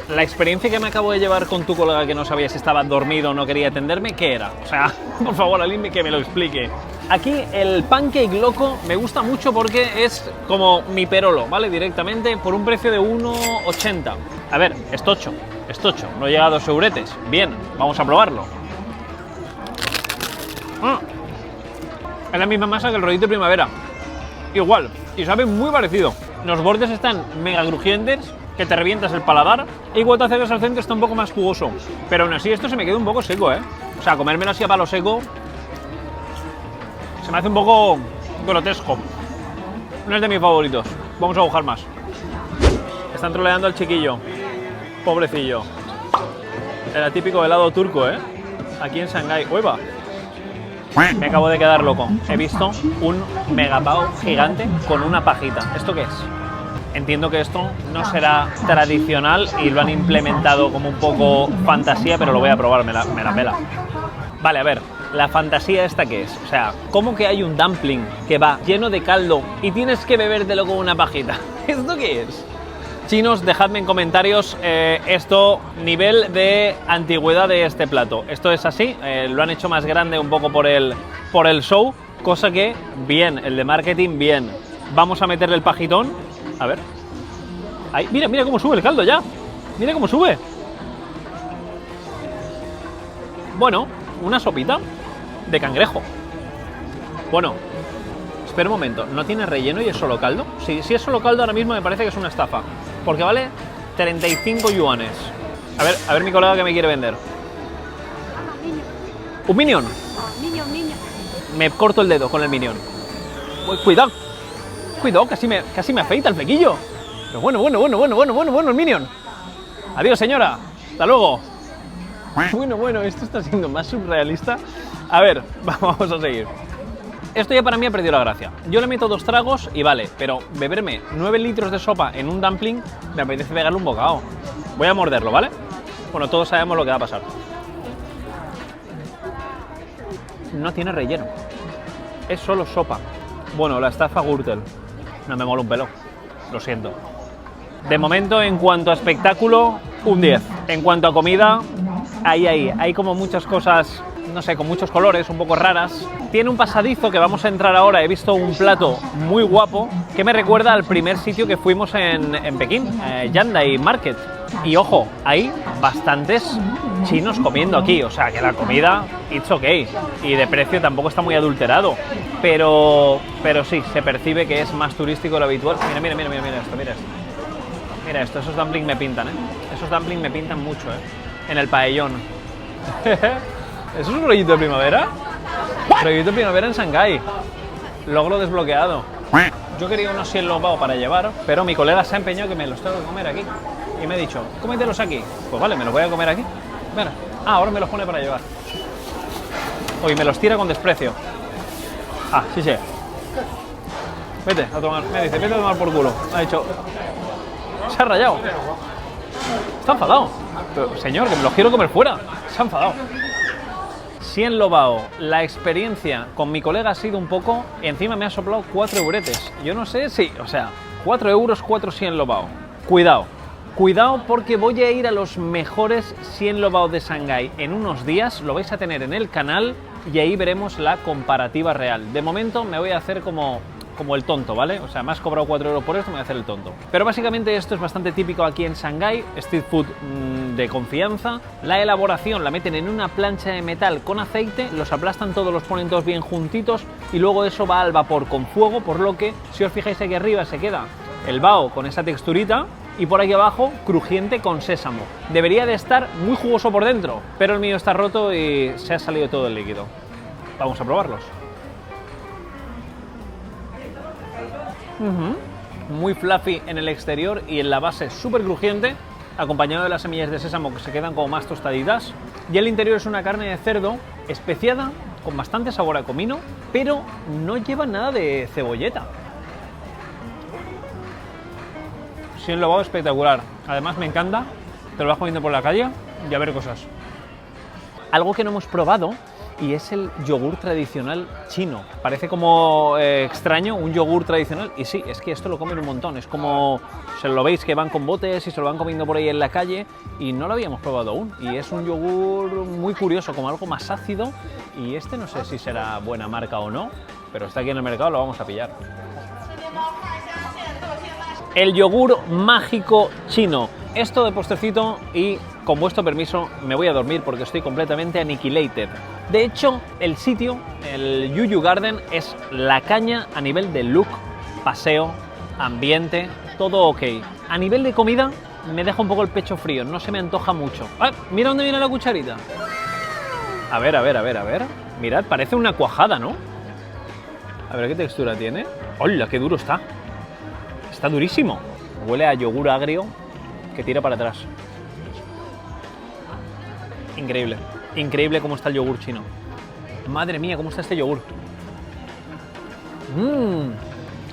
La experiencia que me acabo de llevar con tu colega que no sabía si estaba dormido o no quería atenderme, ¿qué era? O sea, por favor, alguien que me lo explique. Aquí el pancake loco me gusta mucho porque es como mi perolo, ¿vale? Directamente por un precio de 1,80. A ver, es tocho, no llega a 2 euretes. Bien, vamos a probarlo. Es la misma masa que el rollito de primavera. Igual, y sabe muy parecido. Los bordes están mega crujientes, que te revientas el paladar, y cuando te acercas al centro está un poco más jugoso. Pero aún así esto se me queda un poco seco, ¿eh? O sea, comérmelo así a palo seco se me hace un poco grotesco. No es de mis favoritos. Vamos a agujar más. Están troleando al chiquillo. Pobrecillo. Era típico helado turco, ¿eh? Aquí en Shanghái. ¡Ueva! Me acabo de quedar loco. He visto un megapao gigante con una pajita. ¿Esto qué es? Entiendo que esto no será tradicional y lo han implementado como un poco fantasía, pero lo voy a probar, me la pela. Vale, a ver, la fantasía esta ¿qué es? O sea, ¿cómo que hay un dumpling que va lleno de caldo y tienes que bebértelo con una pajita? ¿Esto qué es? Chinos, dejadme en comentarios esto, nivel de antigüedad de este plato. Esto es así, lo han hecho más grande un poco por el show, cosa que, bien, el de marketing, bien. Vamos a meterle el pajitón, a ver. Ahí, mira cómo sube el caldo ya, mira cómo sube. Bueno, una sopita de cangrejo. Bueno, espera un momento, ¿no tiene relleno y es solo caldo? Si es solo caldo ahora mismo me parece que es una estafa, porque vale 35 yuanes. A ver mi colega que me quiere vender. ¿Un minion? Minion. Me corto el dedo con el minion. Cuidado, casi me afeita el flequillo. Pero bueno, el minion. Adiós, señora. Hasta luego. Bueno, esto está siendo más surrealista. A ver, vamos a seguir. Esto ya para mí ha perdido la gracia. Yo le meto 2 tragos y vale, pero beberme 9 litros de sopa en un dumpling me apetece pegarle un bocado. Voy a morderlo, ¿vale? Bueno, todos sabemos lo que va a pasar. No tiene relleno. Es solo sopa. Bueno, la estafa Gürtel. No me mola un pelo. Lo siento. De momento, en cuanto a espectáculo, un 10. En cuanto a comida, hay como muchas cosas, no sé, con muchos colores, un poco raras. Tiene un pasadizo que vamos a entrar ahora. He visto un plato muy guapo que me recuerda al primer sitio que fuimos en Pekín, Yandai Market. Y ojo, hay bastantes chinos comiendo aquí, o sea que la comida, it's okay. Y de precio tampoco está muy adulterado. Pero sí, se percibe que es más turístico de lo habitual. Mira esto, mira esto. Mira esto, esos dumplings me pintan, ¿eh? Esos dumplings me pintan mucho, ¿eh? En el paellón. ¿Eso es un rollito de primavera? Proyecto primavera en Shanghái. Logro desbloqueado. Yo quería unos 100 lobao para llevar, pero mi colega se ha empeñado que me los tengo que comer aquí. Y me ha dicho, cómetelos aquí. Pues vale, me los voy a comer aquí. Mira. Ah, ahora me los pone para llevar. Hoy me los tira con desprecio. Ah, sí, sí. Vete a tomar, me dice, vete a tomar por culo. Me ha dicho, se ha rayado. Está enfadado. Pero, señor, que me los quiero comer fuera. Se ha enfadado. 100 lobao. La experiencia con mi colega ha sido un poco... Encima me ha soplado 4 euretes. Yo no sé si... O sea, 4 euros, 4 100 lobao. Cuidado. Cuidado porque voy a ir a los mejores 100 lobao de Shanghái en unos días. Lo vais a tener en el canal y ahí veremos la comparativa real. De momento me voy a hacer como el tonto, ¿vale? O sea, me has cobrado 4 euros por esto, me voy a hacer el tonto. Pero básicamente esto es bastante típico aquí en Shanghái, street food de confianza. La elaboración la meten en una plancha de metal con aceite, los aplastan todos, los ponen todos bien juntitos y luego eso va al vapor con fuego, por lo que, si os fijáis aquí arriba se queda el bao con esa texturita y por aquí abajo crujiente con sésamo. Debería de estar muy jugoso por dentro, pero el mío está roto y se ha salido todo el líquido. Vamos a probarlos. Muy fluffy en el exterior y en la base súper crujiente, acompañado de las semillas de sésamo que se quedan como más tostaditas. Y el interior es una carne de cerdo especiada, con bastante sabor a comino, pero no lleva nada de cebolleta. Sí, lo hago espectacular. Además me encanta, te lo vas comiendo por la calle y a ver cosas. Algo que no hemos probado y es el yogur tradicional chino. Parece como extraño un yogur tradicional y sí, es que esto lo comen un montón. Es como, se lo veis que van con botes y se lo van comiendo por ahí en la calle y no lo habíamos probado aún. Y es un yogur muy curioso, como algo más ácido y este no sé si será buena marca o no, pero está aquí en el mercado, lo vamos a pillar. El yogur mágico chino. Esto de postrecito y con vuestro permiso me voy a dormir porque estoy completamente aniquilated. De hecho, el sitio, el Yuyu Garden, es la caña a nivel de look, paseo, ambiente, todo ok. A nivel de comida me deja un poco el pecho frío, no se me antoja mucho. ¡Ah! Mira dónde viene la cucharita. A ver, a ver, a ver, a ver. Mirad, parece una cuajada, ¿no? A ver qué textura tiene. ¡Hola, qué duro está! Está durísimo. Huele a yogur agrio que tira para atrás. Increíble. Increíble cómo está el yogur chino. Madre mía, cómo está este yogur.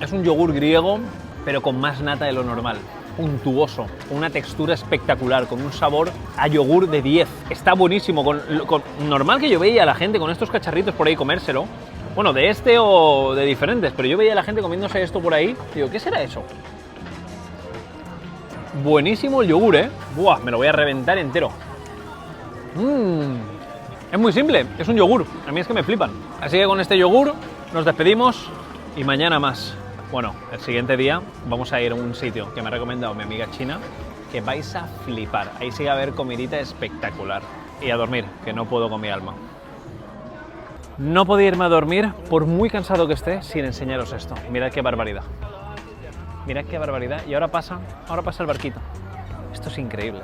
Es un yogur griego, pero con más nata de lo normal. Untuoso, con una textura espectacular, con un sabor a yogur de 10. Está buenísimo. Normal que yo veía a la gente con estos cacharritos por ahí comérselo. Bueno, de este o de diferentes, pero yo veía a la gente comiéndose esto por ahí. Digo, ¿qué será eso? Buenísimo el yogur, ¿eh? Buah, me lo voy a reventar entero. Es muy simple, es un yogur. A mí es que me flipan. Así que con este yogur nos despedimos y mañana más. Bueno, el siguiente día vamos a ir a un sitio que me ha recomendado mi amiga china que vais a flipar. Ahí sí va a haber comidita espectacular. Y a dormir, que no puedo con mi alma. No podía irme a dormir, por muy cansado que esté, sin enseñaros esto. Mirad qué barbaridad. Mirad qué barbaridad. Y ahora pasa el barquito. Esto es increíble.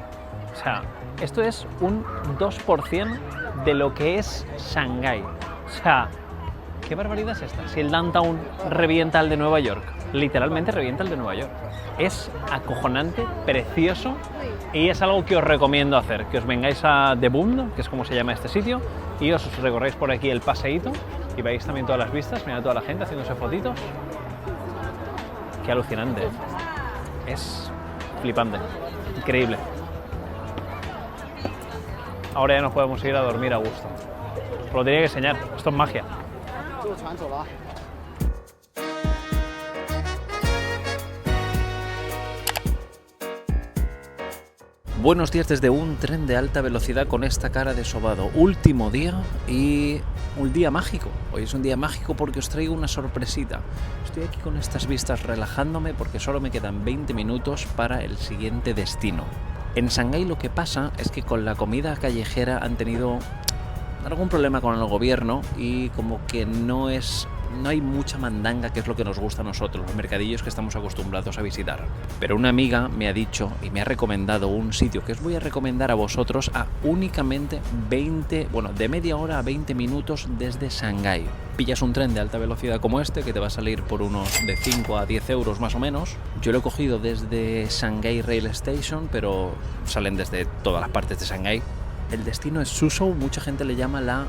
O sea, esto es un 2% de lo que es Shanghái. O sea, ¿qué barbaridad es esta? Si el downtown revienta al de Nueva York, literalmente revienta al de Nueva York. Es acojonante, precioso y es algo que os recomiendo hacer. Que os vengáis a The Bund, que es como se llama este sitio, y os recorréis por aquí el paseíto y veis también todas las vistas, mirad a toda la gente haciéndose fotitos. Qué alucinante. Es flipante, increíble. Ahora ya nos podemos ir a dormir a gusto. Os lo tenía que enseñar, esto es magia. Buenos días desde un tren de alta velocidad con esta cara de sobado. Último día y un día mágico. Hoy es un día mágico porque os traigo una sorpresita. Estoy aquí con estas vistas relajándome porque solo me quedan 20 minutos para el siguiente destino. En Shanghái lo que pasa es que con la comida callejera han tenido algún problema con el gobierno y como que no es no hay mucha mandanga, que es lo que nos gusta a nosotros, los mercadillos que estamos acostumbrados a visitar. Pero una amiga me ha dicho y me ha recomendado un sitio que os voy a recomendar a vosotros a únicamente de media hora a 20 minutos desde Shanghái. Pillas un tren de alta velocidad como este, que te va a salir por unos de 5 a 10 euros más o menos. Yo lo he cogido desde Shanghái Rail Station, pero salen desde todas las partes de Shanghái. El destino es Suzhou, mucha gente le llama la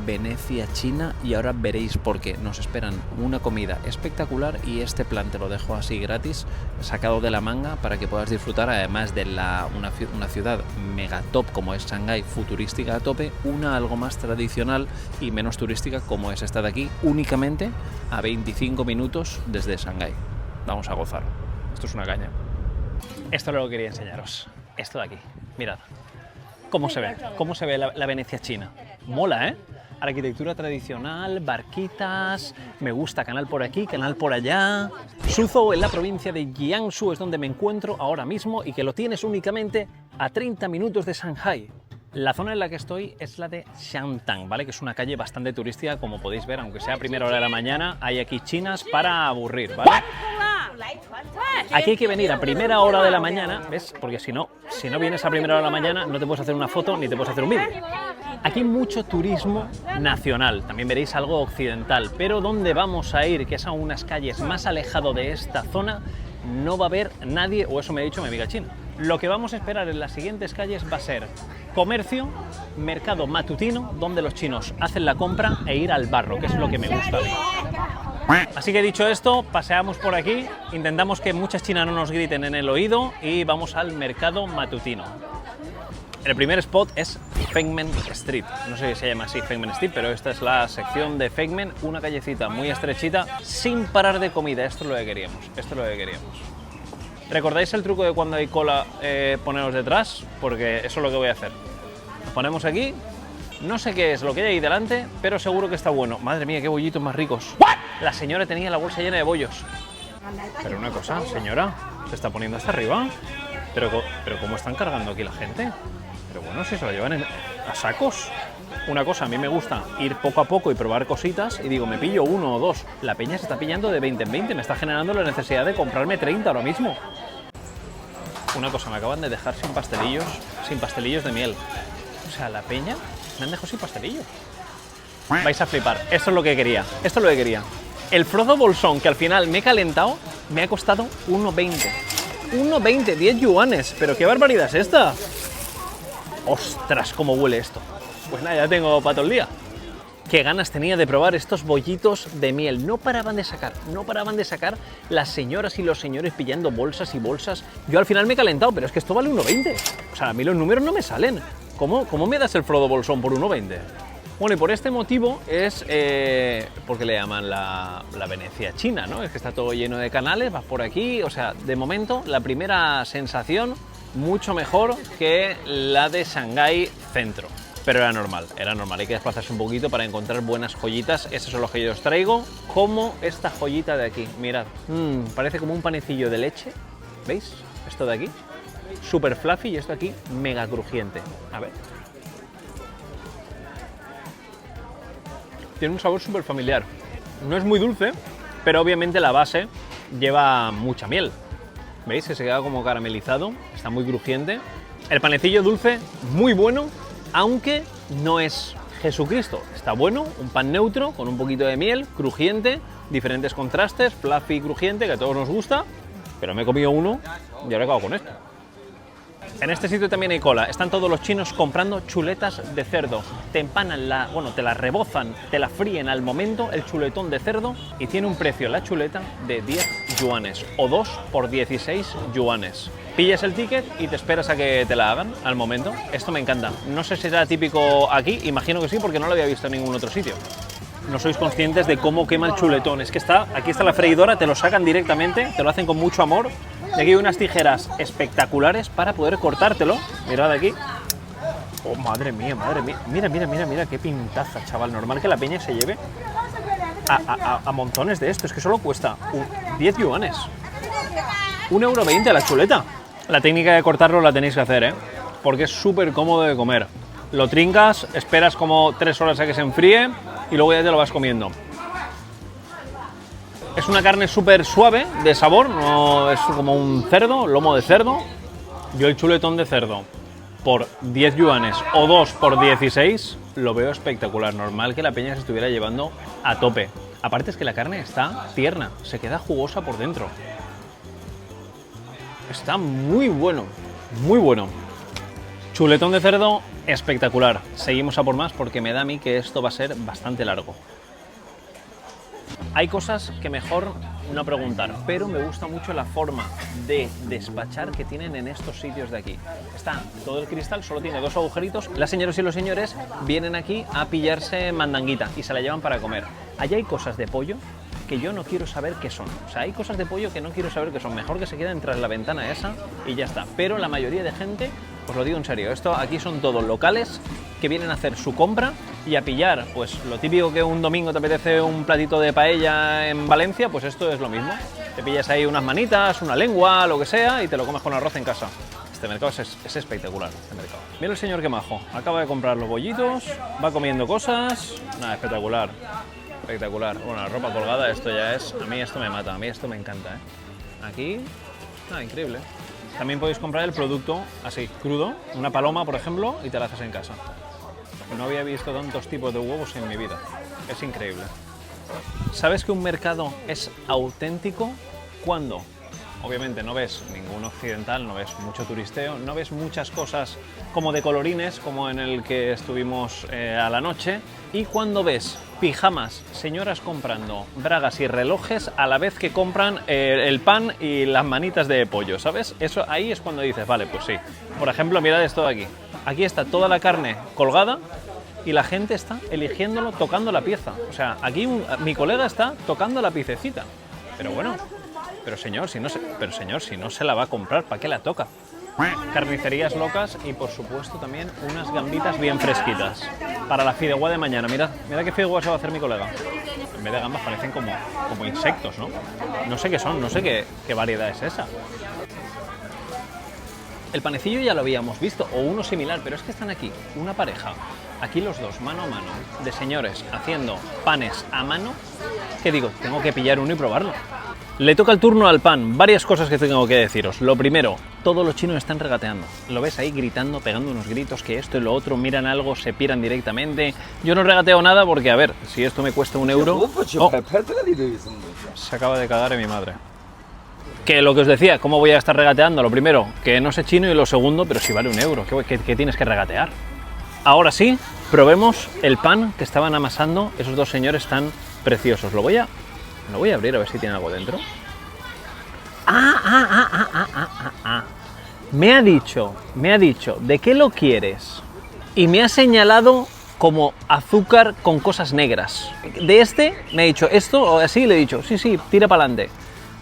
Venecia china, y ahora veréis por qué. Nos esperan una comida espectacular y este plan te lo dejo así gratis, sacado de la manga, para que puedas disfrutar, además de una ciudad mega top como es Shanghái, futurística a tope, una algo más tradicional y menos turística como es esta de aquí, únicamente a 25 minutos desde Shanghái. Vamos a gozar. Esto es una caña. Esto es lo que quería enseñaros. Esto de aquí. Mirad. ¿Cómo se ve la Venecia china? Mola, ¿eh? Arquitectura tradicional, barquitas, me gusta, canal por aquí, canal por allá. Suzhou, en la provincia de Jiangsu, es donde me encuentro ahora mismo, y que lo tienes únicamente a 30 minutos de Shanghái. La zona en la que estoy es la de Shantung, ¿vale? Que es una calle bastante turística, como podéis ver, aunque sea a primera hora de la mañana, hay aquí chinas para aburrir, ¿vale? Aquí hay que venir a primera hora de la mañana, ¿ves? Porque si no vienes a primera hora de la mañana, no te puedes hacer una foto ni te puedes hacer un vídeo. Aquí hay mucho turismo nacional, también veréis algo occidental, pero donde vamos a ir, que es a unas calles más alejado de esta zona, no va a haber nadie, o eso me ha dicho mi amiga china. Lo que vamos a esperar en las siguientes calles va a ser comercio, mercado matutino, donde los chinos hacen la compra, e ir al barro, que es lo que me gusta. Así que dicho esto, paseamos por aquí, intentamos que muchas chinas no nos griten en el oído y vamos al mercado matutino. El primer spot es Fengmen Street, no sé si se llama así Fengmen Street, pero esta es la sección de Fengmen, una callecita muy estrechita, sin parar de comida. Esto es lo que queríamos, ¿Recordáis el truco de cuando hay cola, poneros detrás? Porque eso es lo que voy a hacer. Nos ponemos aquí, no sé qué es lo que hay ahí delante, pero seguro que está bueno. Madre mía, qué bollitos más ricos. La señora tenía la bolsa llena de bollos. Pero una cosa, señora, se está poniendo hasta arriba. Pero ¿cómo están cargando aquí la gente? Pero bueno, si se lo llevan a sacos. Una cosa, a mí me gusta ir poco a poco y probar cositas, y digo, me pillo uno o dos. La peña se está pillando de 20 en 20, me está generando la necesidad de comprarme 30 ahora mismo. Una cosa, me acaban de dejar sin pastelillos de miel. O sea, la peña me han dejado sin pastelillos. Vais a flipar, esto es lo que quería, El Frodo Bolsón, que al final me he calentado, me ha costado 1,20. 1,20, 10 yuanes, pero qué barbaridad es esta. Ostras, cómo huele esto. Pues nada, ya tengo para todo el día. Qué ganas tenía de probar estos bollitos de miel. No paraban de sacar las señoras y los señores pillando bolsas y bolsas. Yo al final me he calentado, pero es que esto vale 1,20. O sea, a mí los números no me salen. ¿Cómo me das el Frodo Bolsón por 1,20? Bueno, y por este motivo es porque le llaman la Venecia china, ¿no? Es que está todo lleno de canales, vas por aquí. O sea, de momento, la primera sensación mucho mejor que la de Shanghái Centro. Pero era normal, hay que desplazarse un poquito para encontrar buenas joyitas. Esos son los que yo os traigo, como esta joyita de aquí, mirad, parece como un panecillo de leche, ¿veis? Esto de aquí, súper fluffy, y esto aquí, mega crujiente. A ver. Tiene un sabor súper familiar, no es muy dulce, pero obviamente la base lleva mucha miel. ¿Veis? Que se queda como caramelizado, está muy crujiente. El panecillo dulce, muy bueno, aunque no es Jesucristo. Está bueno, un pan neutro con un poquito de miel, crujiente, diferentes contrastes, fluffy y crujiente, que a todos nos gusta, pero me he comido uno y ahora he acabado con esto. En este sitio también hay cola, están todos los chinos comprando chuletas de cerdo. Te empanan te la rebozan, te la fríen al momento, el chuletón de cerdo, y tiene un precio la chuleta de 10 yuanes, o 2 por 16 yuanes. Pillas el ticket y te esperas a que te la hagan al momento. Esto me encanta. No sé si será típico aquí, imagino que sí, porque no lo había visto en ningún otro sitio. No sois conscientes de cómo quema el chuletón. Es que aquí está la freidora, te lo sacan directamente, te lo hacen con mucho amor. Y aquí hay unas tijeras espectaculares para poder cortártelo. Mirad aquí. Oh, madre mía. Mira, qué pintaza, chaval. Normal que la peña se lleve a montones de esto. Es que solo cuesta 10 yuanes. 1,20 € la chuleta. La técnica de cortarlo la tenéis que hacer, porque es súper cómodo de comer. Lo trincas, esperas como 3 horas a que se enfríe y luego ya te lo vas comiendo. Es una carne súper suave de sabor, no es como un cerdo, lomo de cerdo. Yo el chuletón de cerdo por 10 yuanes o 2 por 16 lo veo espectacular. Normal que la peña se estuviera llevando a tope. Aparte es que la carne está tierna, se queda jugosa por dentro. Está muy bueno, muy bueno. Chuletón de cerdo espectacular. Seguimos a por más porque me da a mí que esto va a ser bastante largo. Hay cosas que mejor no preguntar, pero me gusta mucho la forma de despachar que tienen en estos sitios de aquí. Está todo el cristal, solo tiene 2 agujeritos. Las señoras y los señores vienen aquí a pillarse mandanguita y se la llevan para comer. Allá hay cosas de pollo que yo no quiero saber qué son. O sea, hay cosas de pollo que no quiero saber qué son. Mejor que se queden tras la ventana esa y ya está. Pero la mayoría de gente, os lo digo en serio, esto aquí son todos locales que vienen a hacer su compra y a pillar, pues lo típico que un domingo te apetece un platito de paella en Valencia, pues esto es lo mismo. Te pillas ahí unas manitas, una lengua, lo que sea, y te lo comes con arroz en casa. Este mercado es espectacular, este mercado. Mira el señor que majo, acaba de comprar los bollitos, va comiendo cosas, nada, espectacular. Espectacular. Bueno, la ropa colgada, esto ya es... A mí esto me mata, a mí esto me encanta, ¿eh? Aquí... increíble. También podéis comprar el producto así, crudo, una paloma, por ejemplo, y te la haces en casa. No había visto tantos tipos de huevos en mi vida. Es increíble. ¿Sabes que un mercado es auténtico cuando? Obviamente no ves ningún occidental, no ves mucho turisteo, no ves muchas cosas como de colorines, como en el que estuvimos a la noche, y cuando ves pijamas, señoras comprando bragas y relojes a la vez que compran el pan y las manitas de pollo, ¿sabes? Eso ahí es cuando dices, vale, pues sí. Por ejemplo, mirad esto de aquí. Aquí está toda la carne colgada y la gente está eligiéndolo tocando la pieza. O sea, aquí mi colega está tocando la piececita. Pero bueno... Pero señor, si no se la va a comprar, ¿para qué la toca? Carnicerías locas y por supuesto también unas gambitas bien fresquitas. Para la fideuá de mañana, mirad qué fideuá se va a hacer mi colega. En vez de gambas parecen como insectos, ¿no? No sé qué son, no sé qué variedad es esa. El panecillo ya lo habíamos visto, o uno similar, pero es que están aquí, una pareja. Aquí los dos, mano a mano, de señores haciendo panes a mano, que digo, tengo que pillar uno y probarlo. Le toca el turno al pan. Varias cosas que tengo que deciros. Lo primero, todos los chinos están regateando. Lo ves ahí gritando, pegando unos gritos, que esto y lo otro, miran algo, se piran directamente. Yo no regateo nada porque, a ver, si esto me cuesta €1... Oh, se acaba de cagar en mi madre. Que lo que os decía, ¿cómo voy a estar regateando? Lo primero, que no sé chino, y lo segundo, pero si vale €1, ¿qué tienes que regatear? Ahora sí, probemos el pan que estaban amasando esos dos señores tan preciosos. Lo voy a abrir a ver si tiene algo dentro. Me ha dicho, ¿de qué lo quieres? Y me ha señalado como azúcar con cosas negras. De este, me ha dicho esto, o así, le he dicho, sí, tira para adelante.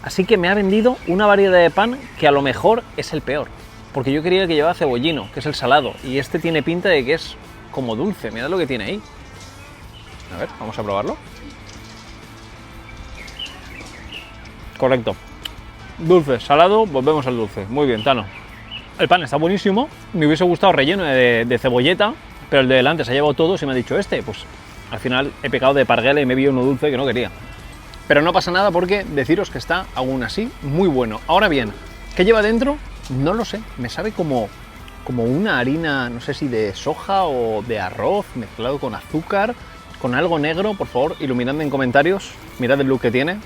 Así que me ha vendido una variedad de pan que a lo mejor es el peor. Porque yo quería que llevaba cebollino, que es el salado. Y este tiene pinta de que es como dulce. Mirad lo que tiene ahí. A ver, vamos a probarlo. Correcto. Dulce, salado, volvemos al dulce. Muy bien, Tano. El pan está buenísimo. Me hubiese gustado relleno de cebolleta, pero el de delante se ha llevado todo y me ha dicho este. Pues al final he pecado de parguela y me he uno dulce que no quería. Pero no pasa nada porque deciros que está aún así muy bueno. Ahora bien, ¿qué lleva dentro? No lo sé. Me sabe como una harina, no sé si de soja o de arroz mezclado con azúcar, con algo negro. Por favor, iluminadme en comentarios. Mirad el look que tiene.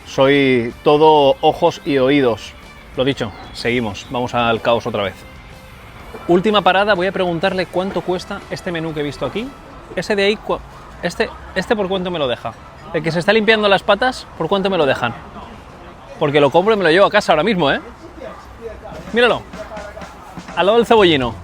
Soy todo ojos y oídos. Lo dicho, seguimos. Vamos al caos otra vez. Última parada, voy a preguntarle cuánto cuesta este menú que he visto aquí. Ese de ahí, este ¿por cuánto me lo deja? El que se está limpiando las patas, ¿por cuánto me lo dejan? Porque lo compro y me lo llevo a casa ahora mismo, ¿eh? Míralo. Al lado del cebollino.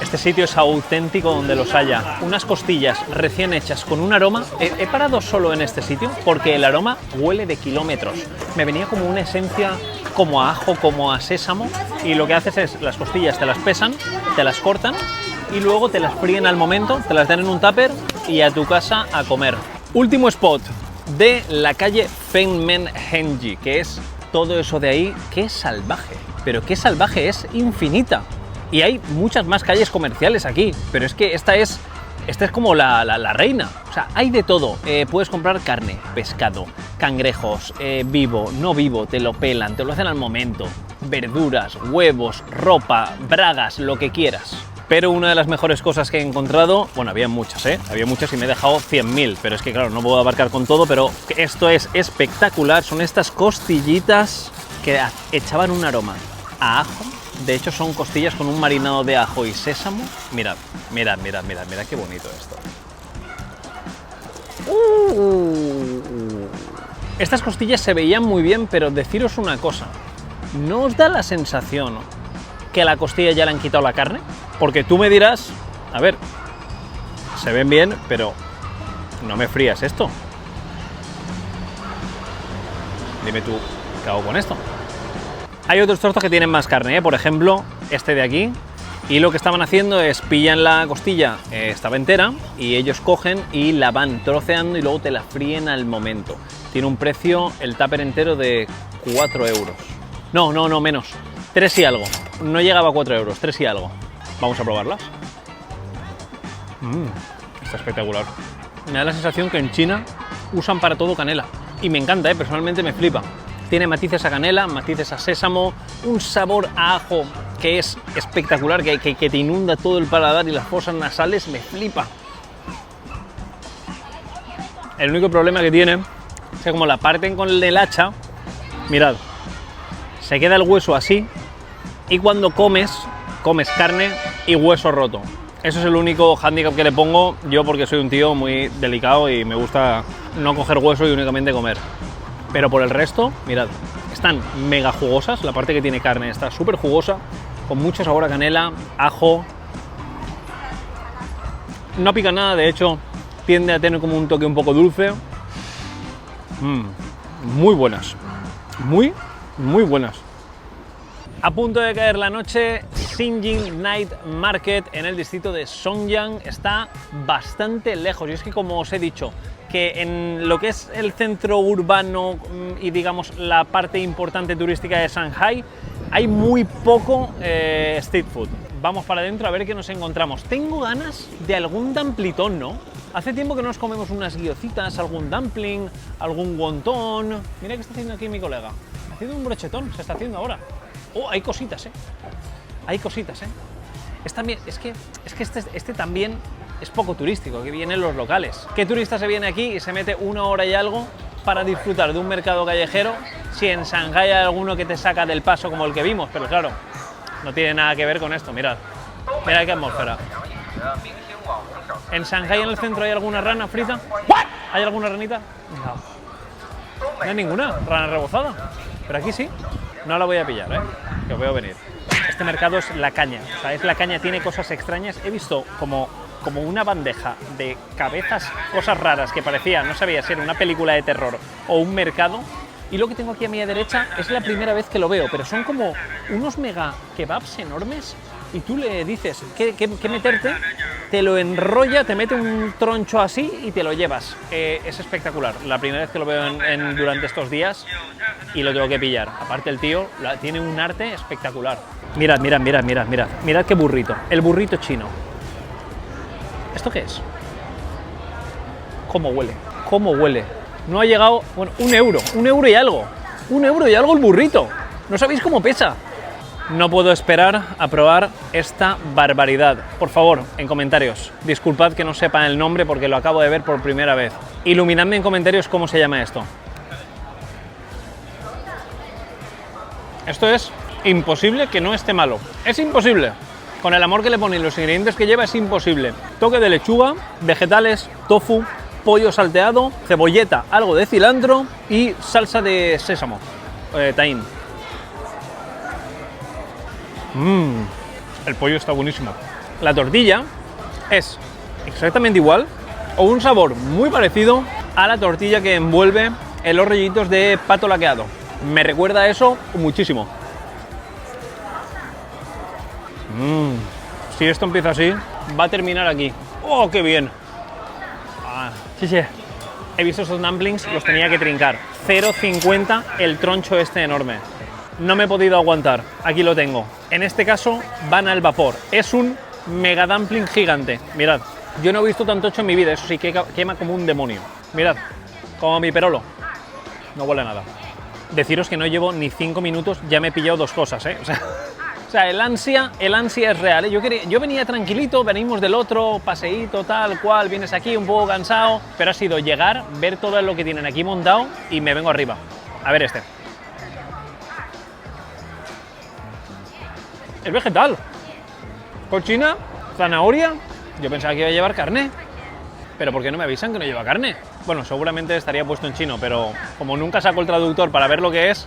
Este sitio es auténtico donde los haya. Unas costillas recién hechas con un aroma. He parado solo en este sitio porque el aroma huele de kilómetros. Me venía como una esencia como a ajo, como a sésamo. Y lo que haces es, las costillas te las pesan, te las cortan y luego te las fríen al momento, te las dan en un tupper y a tu casa a comer. Último spot de la calle Fengmen-Henji, que es todo eso de ahí. ¡Qué salvaje! Pero qué salvaje, es infinita. Y hay muchas más calles comerciales aquí, pero es que esta es esta es como la reina. O sea, hay de todo. Puedes comprar carne, pescado, cangrejos, vivo, no vivo, te lo pelan, te lo hacen al momento. Verduras, huevos, ropa, bragas, lo que quieras. Pero una de las mejores cosas que he encontrado, bueno, había muchas, había muchas y me he dejado 100.000, pero es que claro, no puedo abarcar con todo, pero esto es espectacular. Son estas costillitas que echaban un aroma a ajo. De hecho, son costillas con un marinado de ajo y sésamo. Mirad, mirad, mirad, mirad, mirad qué bonito esto. Estas costillas se veían muy bien, pero deciros una cosa. ¿No os da la sensación que a la costilla ya le han quitado la carne? Porque tú me dirás, a ver, se ven bien, pero no me frías esto. Dime tú, ¿qué hago con esto? Hay otros trozos que tienen más carne, por ejemplo, este de aquí. Y lo que estaban haciendo es pillan la costilla, estaba entera, y ellos cogen y la van troceando y luego te la fríen al momento. Tiene un precio, el tupper entero, de 4 euros. No, menos. 3 y algo. No llegaba a 4 euros, 3 y algo. Vamos a probarlas. Está espectacular. Me da la sensación que en China usan para todo canela. Y me encanta, personalmente me flipa. Tiene matices a canela, matices a sésamo, un sabor a ajo que es espectacular, que te inunda todo el paladar y las fosas nasales, me flipa. El único problema que tiene es que como la parten con el hacha, mirad, se queda el hueso así y cuando comes carne y hueso roto. Eso es el único hándicap que le pongo yo, porque soy un tío muy delicado y me gusta no coger hueso y únicamente comer. Pero por el resto, mirad, están mega jugosas, la parte que tiene carne está súper jugosa, con mucho sabor a canela, ajo. No pica nada, de hecho, tiende a tener como un toque un poco dulce. Muy buenas, muy buenas. A punto de caer la noche, Xinjing Night Market en el distrito de Songjiang está bastante lejos. Y es que, como os he dicho, que en lo que es el centro urbano y digamos la parte importante turística de Shanghai hay muy poco street food. Vamos para adentro a ver qué nos encontramos. Tengo ganas de algún dumplitón, ¿no? Hace tiempo que nos comemos unas guiocitas, algún dumpling, algún wonton. Mira qué está haciendo aquí mi colega. Ha haciendo un brochetón, se está haciendo ahora. Oh, hay cositas, hay cositas, Es que este también es poco turístico, que vienen los locales. ¿Qué turista se viene aquí y se mete 1 hora y algo para disfrutar de un mercado callejero si en Shanghái hay alguno que te saca del paso como el que vimos? Pero claro, no tiene nada que ver con esto, mirad. Mirad qué atmósfera. ¿En Shanghái en el centro hay alguna rana frita? ¿Hay alguna ranita? No hay ninguna rana rebozada. Pero aquí sí. No la voy a pillar, que os veo venir. Este mercado es la caña, o sea, es la caña, tiene cosas extrañas. He visto como una bandeja de cabezas, cosas raras que parecía, no sabía si era una película de terror o un mercado. Y lo que tengo aquí a mi derecha es la primera vez que lo veo, pero son como unos mega kebabs enormes y tú le dices qué meterte, te lo enrolla, te mete un troncho así y te lo llevas. Es espectacular, la primera vez que lo veo durante estos días y lo tengo que pillar. Aparte el tío tiene un arte espectacular. Mirad qué burrito, el burrito chino. ¿Esto qué es? ¿Cómo huele? No ha llegado, bueno, 1 euro, 1 euro y algo. 1 euro y algo el burrito. No sabéis cómo pesa. No puedo esperar a probar esta barbaridad. Por favor, en comentarios, disculpad que no sepa el nombre porque lo acabo de ver por primera vez. Iluminadme en comentarios cómo se llama esto. Esto es imposible que no esté malo. Es imposible. Con el amor que le ponen los ingredientes que lleva es imposible. Toque de lechuga, vegetales, tofu, pollo salteado, cebolleta, algo de cilantro y salsa de sésamo, tahín. El pollo está buenísimo. La tortilla es exactamente igual o un sabor muy parecido a la tortilla que envuelve en los rollitos de pato laqueado. Me recuerda a eso muchísimo. Si esto empieza así, va a terminar aquí. ¡Oh, qué bien! Sí. He visto esos dumplings, los tenía que trincar. 0,50 el troncho este enorme. No me he podido aguantar. Aquí lo tengo. En este caso van al vapor. Es un mega dumpling gigante. Mirad. Yo no he visto tanto tocho en mi vida, eso sí, que quema como un demonio. Mirad, como mi perolo. No huele a nada. Deciros que no llevo ni 5 minutos, ya me he pillado 2 cosas, ¿eh? O sea, el ansia es real, ¿eh? Yo venía tranquilito, venimos del otro, paseíto, tal cual, vienes aquí un poco cansado, pero ha sido llegar, ver todo lo que tienen aquí montado y me vengo arriba. A ver este. Es vegetal. Cochina, zanahoria. Yo pensaba que iba a llevar carne. Pero ¿por qué no me avisan que no lleva carne? Bueno, seguramente estaría puesto en chino, pero como nunca saco el traductor para ver lo que es,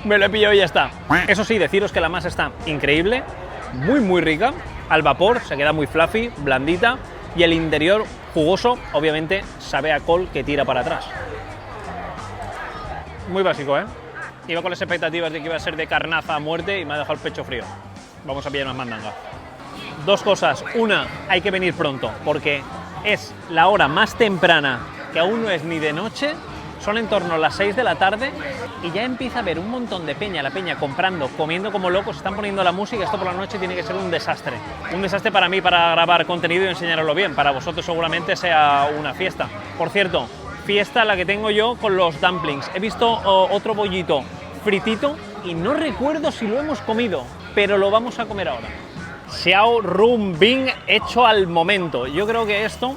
me lo he pillado y ya está. Eso sí, deciros que la masa está increíble, muy rica, al vapor, se queda muy fluffy, blandita, y el interior jugoso, obviamente, sabe a col que tira para atrás. Muy básico, ¿eh? Iba con las expectativas de que iba a ser de carnaza a muerte y me ha dejado el pecho frío. Vamos a pillar más mandanga. 2 cosas. Una, hay que venir pronto, porque es la hora más temprana, que aún no es ni de noche, son en torno a las 6 de la tarde y ya empieza a haber un montón de peña, la peña comprando, comiendo como locos, están poniendo la música. Esto por la noche tiene que ser un desastre. Un desastre para mí para grabar contenido y enseñaroslo bien, para vosotros seguramente sea una fiesta. Por cierto, fiesta la que tengo yo con los dumplings. He visto otro bollito fritito y no recuerdo si lo hemos comido, pero lo vamos a comer ahora. Xiao Ru Bing hecho al momento. Yo creo que esto,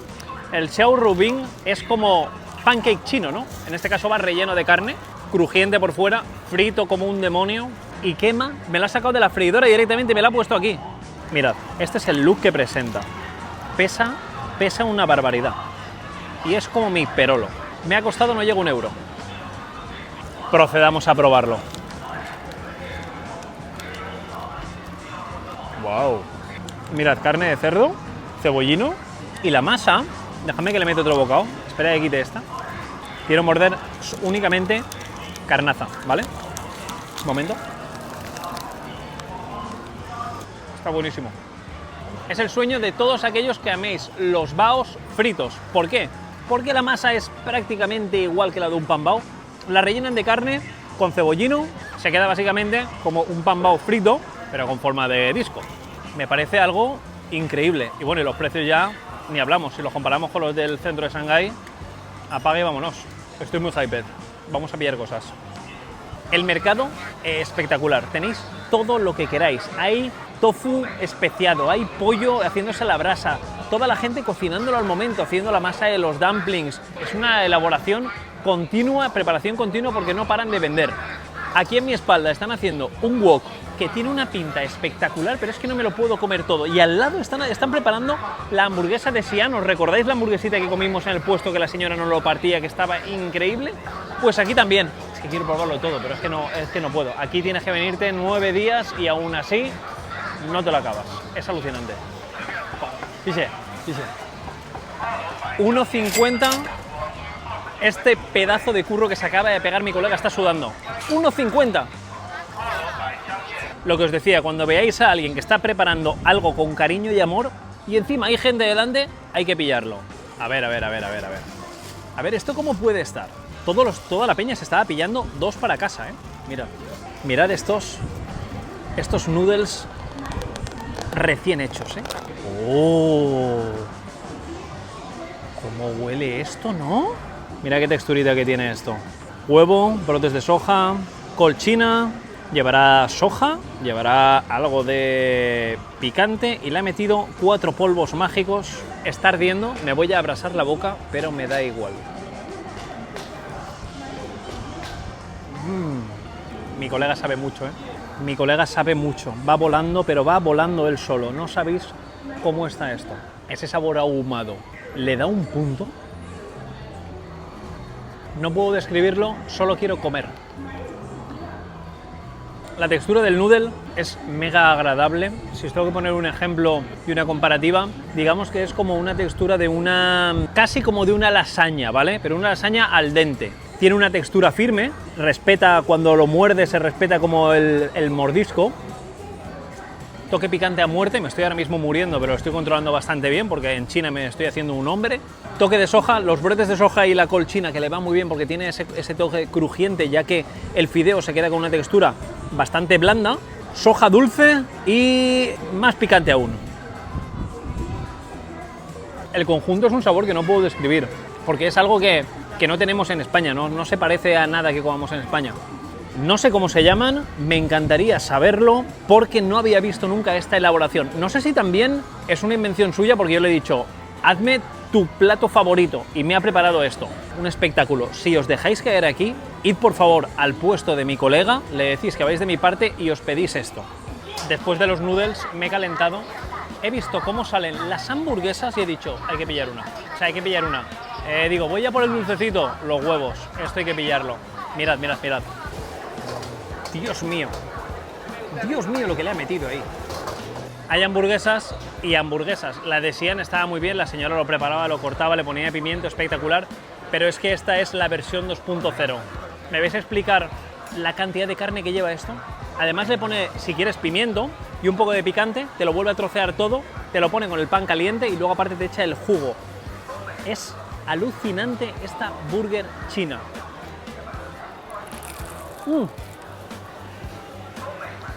el Xiao Ru Bing, es como pancake chino, ¿no? En este caso va relleno de carne, crujiente por fuera, frito como un demonio y quema. Me la ha sacado de la freidora directamente y me la ha puesto aquí. Mirad, este es el look que presenta. Pesa una barbaridad. Y es como mi perolo. Me ha costado, no llega un euro. Procedamos a probarlo. Wow. Mirad, carne de cerdo, cebollino y la masa. Déjame que le meto otro bocado. Espera que quite esta. Quiero morder únicamente carnaza, ¿vale? Un momento. Está buenísimo. Es el sueño de todos aquellos que améis los baos fritos. ¿Por qué? Porque la masa es prácticamente igual que la de un pan bao. La rellenan de carne con cebollino. Se queda básicamente como un pan bao frito, pero con forma de disco. Me parece algo increíble. Y bueno, y los precios ya ni hablamos. Si los comparamos con los del centro de Shanghái, apague y vámonos. Estoy muy hyped. Vamos a pillar cosas. El mercado es espectacular. Tenéis todo lo que queráis. Hay tofu especiado, hay pollo haciéndose a la brasa. Toda la gente cocinándolo al momento, haciendo la masa de los dumplings. Es una elaboración continua, preparación continua, porque no paran de vender. Aquí en mi espalda están haciendo un wok que tiene una pinta espectacular, pero es que no me lo puedo comer todo. Y al lado están preparando la hamburguesa de Xi'an. ¿Os recordáis la hamburguesita que comimos en el puesto que la señora nos lo partía, que estaba increíble? Pues aquí también. Es que quiero probarlo todo, pero es que no puedo. Aquí tienes que venirte 9 días y aún así no te lo acabas. Es alucinante. Dice. 1,50. Este pedazo de curro que se acaba de pegar mi colega está sudando. 1,50. Lo que os decía, cuando veáis a alguien que está preparando algo con cariño y amor y encima hay gente delante, hay que pillarlo. A ver. A ver, ¿esto cómo puede estar? Toda la peña se estaba pillando 2 para casa, ¿eh? Mirad estos noodles recién hechos, ¿eh? ¡Oh! ¿Cómo huele esto, no? Mira qué texturita que tiene esto. Huevo, brotes de soja, col china, llevará soja, llevará algo de picante y le he metido 4 polvos mágicos. Está ardiendo, me voy a abrasar la boca, pero me da igual. Mi colega sabe mucho, ¿eh? Mi colega sabe mucho. Va volando, pero va volando él solo. No sabéis cómo está esto. Ese sabor ahumado le da un punto. No puedo describirlo, solo quiero comer. La textura del noodle es mega agradable. Si os tengo que poner un ejemplo y una comparativa, digamos que es como una textura de casi como de una lasaña, ¿vale? Pero una lasaña al dente. Tiene una textura firme, respeta cuando lo muerde, se respeta como el mordisco. Toque picante a muerte, me estoy ahora mismo muriendo, pero lo estoy controlando bastante bien porque en China me estoy haciendo un hombre. Toque de soja, los brotes de soja y la col china que le va muy bien porque tiene ese toque crujiente, ya que el fideo se queda con una textura bastante blanda. Soja dulce y más picante aún. El conjunto es un sabor que no puedo describir, porque es algo que no tenemos en España, no se parece a nada que comamos en España. No sé cómo se llaman, me encantaría saberlo, porque no había visto nunca esta elaboración. No sé si también es una invención suya, porque yo le he dicho, hazme tu plato favorito, y me ha preparado esto, un espectáculo. Si os dejáis caer aquí, id por favor al puesto de mi colega, le decís que vais de mi parte y os pedís esto. Después de los noodles me he calentado, he visto cómo salen las hamburguesas y he dicho, hay que pillar una. O sea, hay que pillar una. Digo, voy a por el dulcecito, los huevos, esto hay que pillarlo. Mirad, mirad, mirad. Dios mío lo que le ha metido ahí. Hay hamburguesas y hamburguesas. La de Xi'an estaba muy bien, la señora lo preparaba, lo cortaba, le ponía pimiento, espectacular, pero es que esta es la versión 2.0. ¿Me vais a explicar la cantidad de carne que lleva esto? Además le pone, si quieres, pimiento y un poco de picante, te lo vuelve a trocear todo, te lo pone con el pan caliente y luego aparte te echa el jugo. Es alucinante esta burger china.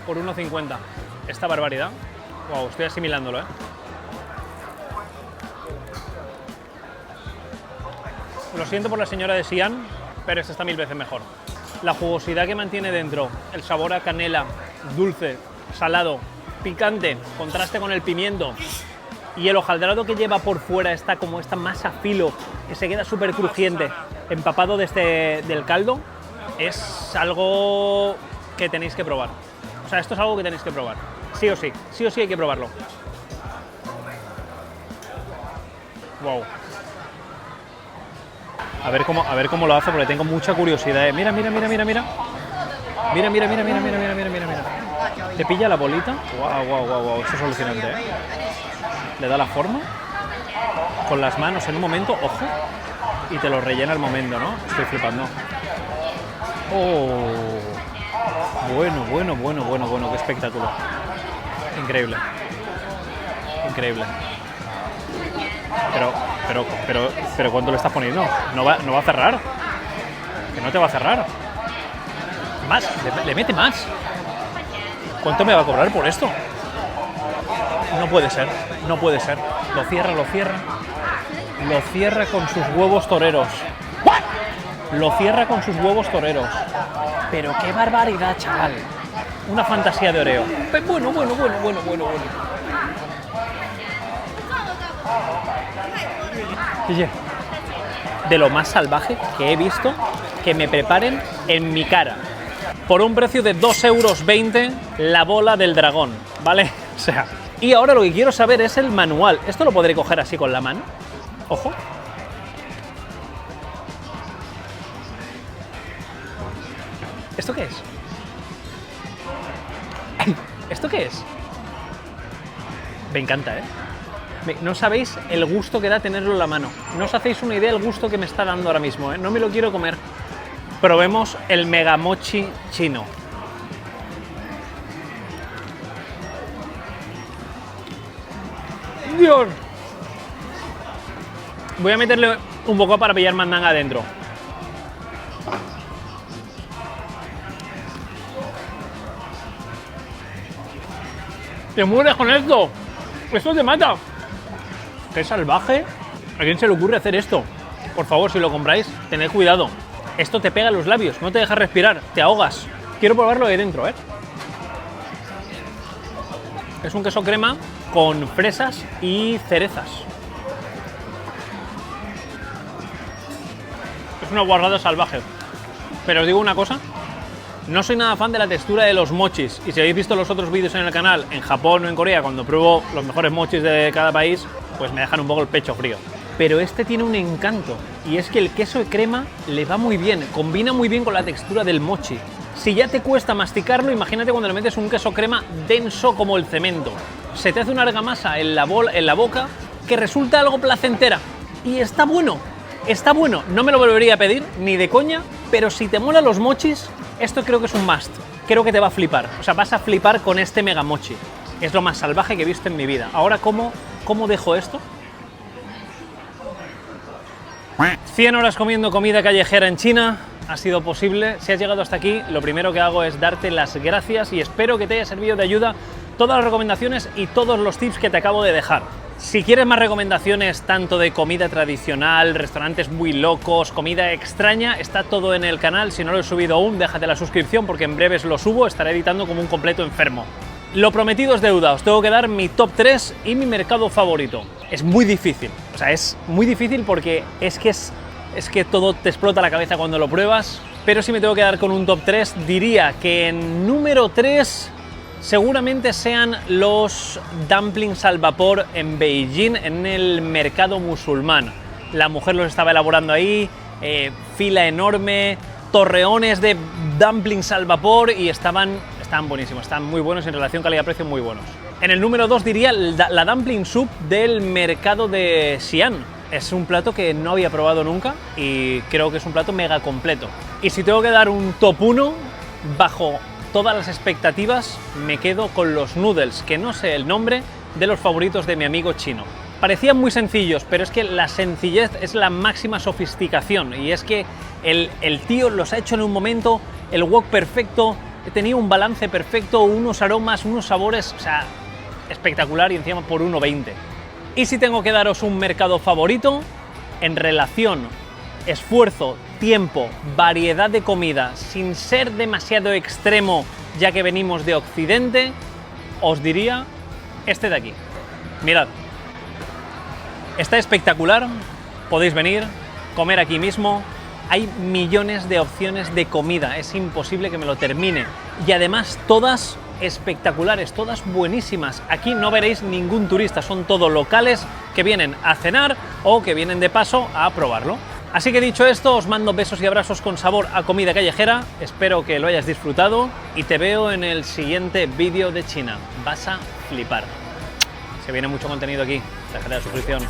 Por 1,50. Esta barbaridad. Wow, estoy asimilándolo, ¿eh? Lo siento por la señora de Xi'an, pero esta está 1000 veces mejor. La jugosidad que mantiene dentro, el sabor a canela, dulce, salado, picante, contraste con el pimiento y el hojaldrado que lleva por fuera está como esta masa filo que se queda súper crujiente, empapado del caldo, es algo que tenéis que probar. O sea, esto es algo que tenéis que probar. Sí o sí hay que probarlo. Wow. A ver cómo lo hace, porque tengo mucha curiosidad. Mira. Mira. ¿Te pilla la bolita? Wow. Esto es alucinante, ¿eh? Le da la forma con las manos en un momento, ojo, y te lo rellena al momento, ¿no? Estoy flipando. Oh. Bueno, qué espectáculo. Increíble. Pero ¿cuánto le estás poniendo? ¿No va a cerrar? Que no te va a cerrar. Más, le mete más. ¿Cuánto me va a cobrar por esto? No puede ser. Lo cierra. Lo cierra con sus huevos toreros. Pero qué barbaridad, chaval. Una fantasía de Oreo. Bueno. Oye, de lo más salvaje que he visto que me preparen en mi cara. Por un precio de 2,20 € la bola del dragón, ¿vale? O sea, y ahora lo que quiero saber es el manual. ¿Esto lo podré coger así con la mano? Ojo. ¿Esto qué es? ¿Esto qué es? Me encanta, ¿eh? No sabéis el gusto que da tenerlo en la mano. No os hacéis una idea del gusto que me está dando ahora mismo, ¿eh? No me lo quiero comer. Probemos el mega mochi chino. ¡Dios! Voy a meterle un poco para pillar mandanga adentro. ¡Te mueres con esto! ¡Esto te mata! ¡Qué salvaje! ¿A quién se le ocurre hacer esto? Por favor, si lo compráis, tened cuidado. Esto te pega en los labios, no te deja respirar, te ahogas. Quiero probarlo de dentro, ¿eh? Es un queso crema con fresas y cerezas. Es una guarrada salvaje. Pero os digo una cosa. No soy nada fan de la textura de los mochis, y si habéis visto los otros vídeos en el canal, en Japón o en Corea, cuando pruebo los mejores mochis de cada país, pues me dejan un poco el pecho frío. Pero este tiene un encanto, y es que el queso de crema le va muy bien, combina muy bien con la textura del mochi. Si ya te cuesta masticarlo, imagínate cuando le metes un queso crema denso como el cemento. Se te hace una argamasa en la boca que resulta algo placentera, y está bueno. No me lo volvería a pedir, ni de coña, pero si te molan los mochis, esto creo que es un must. Creo que te va a flipar. O sea, vas a flipar con este mega mochi. Es lo más salvaje que he visto en mi vida. Ahora, ¿cómo dejo esto? 100 horas comiendo comida callejera en China. Ha sido posible. Si has llegado hasta aquí, lo primero que hago es darte las gracias y espero que te haya servido de ayuda todas las recomendaciones y todos los tips que te acabo de dejar. Si quieres más recomendaciones tanto de comida tradicional, restaurantes muy locos, comida extraña, está todo en el canal. Si no lo he subido aún, déjate la suscripción porque en breves lo subo, estaré editando como un completo enfermo. Lo prometido es deuda, os tengo que dar mi top 3 y mi mercado favorito. Es muy difícil, o sea, es muy difícil porque es que todo te explota la cabeza cuando lo pruebas, pero si me tengo que dar con un top 3, diría que en número 3... seguramente sean los dumplings al vapor en Beijing, en el mercado musulmán. La mujer los estaba elaborando ahí, fila enorme, torreones de dumplings al vapor y estaban buenísimos, están muy buenos en relación calidad-precio, muy buenos. En el número 2 diría la dumpling soup del mercado de Xi'an. Es un plato que no había probado nunca y creo que es un plato mega completo. Y si tengo que dar un top 1, bajo todas las expectativas, me quedo con los noodles, que no sé el nombre, de los favoritos de mi amigo chino. Parecían muy sencillos, pero es que la sencillez es la máxima sofisticación, y es que el tío los ha hecho en un momento, el wok perfecto, tenía un balance perfecto, unos aromas, unos sabores, o sea, espectacular, y encima por 1,20. Y si tengo que daros un mercado favorito, en relación esfuerzo, tiempo, variedad de comida, sin ser demasiado extremo, ya que venimos de Occidente, os diría este de aquí. Mirad, está espectacular, podéis venir, comer aquí mismo, hay millones de opciones de comida, es imposible que me lo termine, y además todas espectaculares, todas buenísimas. Aquí no veréis ningún turista, son todos locales que vienen a cenar o que vienen de paso a probarlo. Así que dicho esto, os mando besos y abrazos con sabor a comida callejera, espero que lo hayas disfrutado y te veo en el siguiente vídeo de China. Vas a flipar. Se viene mucho contenido aquí, déjate la suscripción.